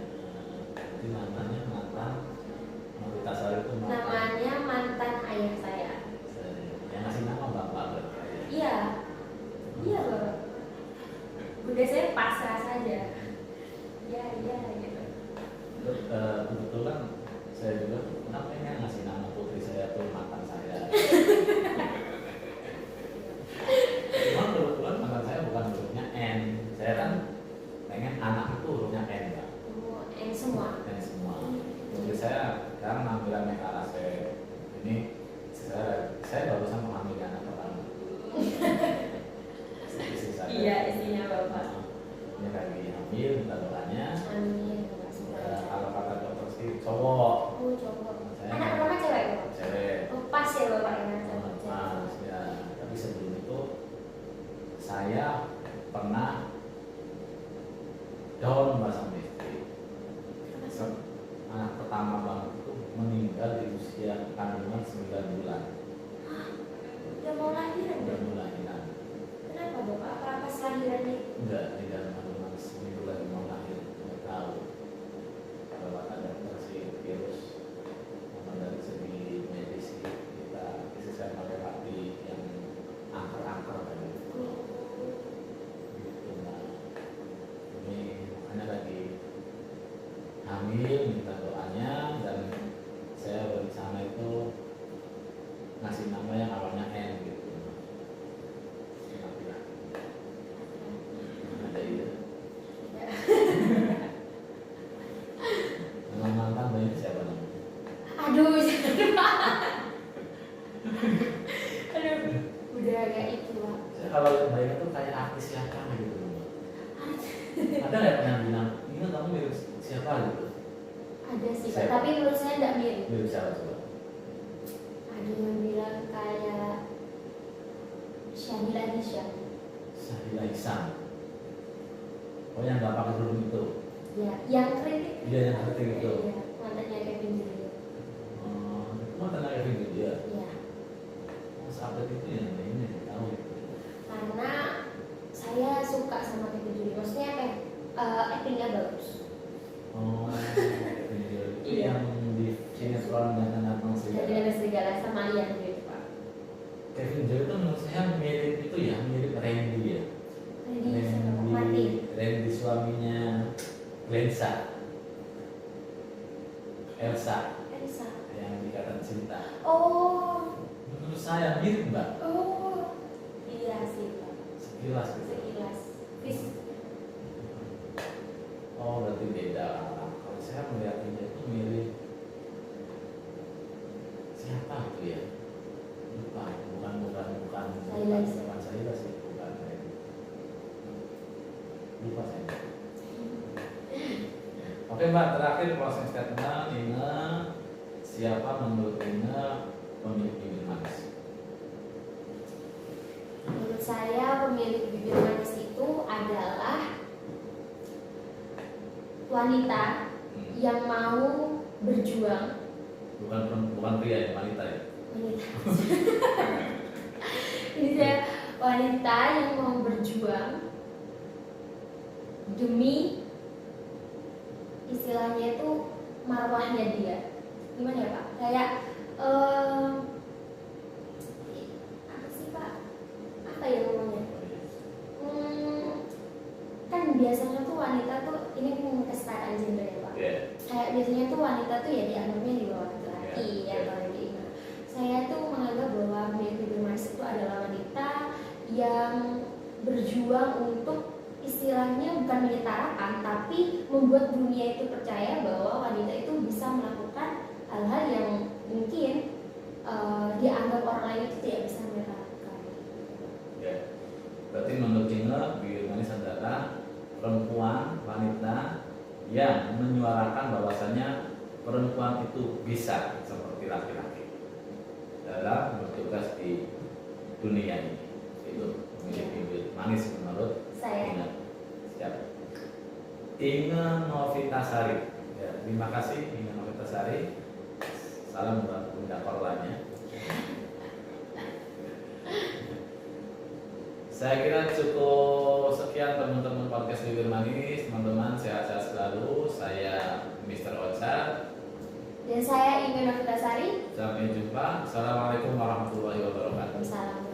Nanti namanya mantan Marita Sari itu Namanya mantan ayah saya. yang ngasih nama bapak berarti. Iya. Iya Bapak. Udah saya pasrah saja. Iya, iya gitu. Terus, kebetulan saya juga kenapa pengen ngasih nama putri saya tuh mantan saya. Cuma kebetulan mantan saya bukan hurufnya N. Saya kan pengen anak itu hurufnya N Mbak. Oh, yang semua. N semua. Jadi saya sekarang nampilannya ke arah saya. Ini saya barusan mengambil anak pertama. Istri saya. Iya, istrinya Bapak. Ini lagi hamil, minta doanya. Amin. Terima Kalau kata dokter sih cowok. Oh, cowok. Saya Anak pertama cewek Bapak? cewek. Oh, pas ya Bapak yang sama Mas, ya. Tapi sebelum itu saya pernah down mbak sama istri. Anak pertama banget itu meninggal di usia kandungan 9 bulan. Udah mau lahiran Udah dong? mulai hilang. Kenapa Bapak? Apa pas lahirannya? Enggak, di dalam kandungan seminggu lagi mau lahir. Nggak tahu. Kalau kata dokter sih virus. Namun dari segi medis sih, kita istri saya melewati yang angker-angker tadi. Gitu, nah. Ini makanya lagi hamil, minta doanya, dan saya berencana itu ngasih nama yang awalnya N gitu. Nanti lah. Ada ide. Nama mantan bayi siapa namanya? Aduh, aduh, udah agak itu Pak. Saya kalau lihat bayi itu kayak artis siapa gitu. Ada nggak pernah bilang, ini kamu mirip siapa gitu? Ada sih Pak, Siapa? tapi menurut saya nggak mirip. Mirip siapa coba? Ada yang bilang kayak Syahila Hisya. Sahila Ihsan. Oh yang nggak pakai kerudung itu? Ya, yang kredit. Dia yang kredit itu. Iya, mantannya Kevin Julio. Cuma tenaga video dia. Iya. Sahabat itu yang ini tahu itu. Karena saya suka sama Kevin Julio. Maksudnya kayak actingnya bagus. Oh, video itu Iya. yang di sinetron dan Abang Jadi Serigala. ada serigala sama Lian gitu Pak. Kevin Joy itu menurut saya mirip itu ya, mirip Randy ya. Jadi siapa Pak? Mati. Randy suaminya Glensa, Elsa Elsa. yang di Ikatan Cinta. Oh, Menurut saya mirip mbak, oh, iya sih Pak. sekilas gitu. Sekilas. Fis. Oh berarti beda. Kalau saya melihatnya itu mirip siapa itu ya? Lupa, bukan Sahila Hisyam. bukan Sahila sih, bukan. Lupa saya. Oke mbak, terakhir closing statement. Ina, siapa menurut Ina pemilik bibir manis? Menurut saya pemilik bibir manis itu adalah wanita yang mau berjuang. Bukan pria ya, wanita ya. Wanita. Ini saya wanita yang mau berjuang demi istilahnya itu marwahnya dia. Gimana ya Pak? Kayak apa sih Pak? Apa ya namanya? Kan biasanya tuh wanita tuh ini kesetaraan gender ya Pak. Iya. Kayak biasanya tuh wanita tuh ya dianggapnya di bawah laki-laki. laki-laki ya kalau di Ina. Saya tuh menganggap bahwa Mbak Bibir Manis itu adalah wanita yang berjuang untuk istilahnya bukan menyetarakan, tapi membuat dunia itu percaya bahwa wanita itu bisa melakukan hal-hal yang mungkin dianggap orang lain itu tidak bisa mereka lakukan. Ya. Berarti menurut Inge, Bibir Manis adalah perempuan, wanita yang menyuarakan bahwasanya perempuan itu bisa seperti laki-laki dalam bertugas di dunia ini. Itu menjadi Bibir Manis menurut Saya. Inge. Siap. Inge Novitasari. Ya, terima kasih Inge Novitasari. Salam buat Bunda Korlanya. Saya kira cukup sekian teman-teman podcast Bibir Manis. Teman-teman sehat-sehat selalu. Saya Mr. Ocha. Dan saya Inge Novitasari. Sampai jumpa. Assalamualaikum warahmatullahi wabarakatuh. Salam.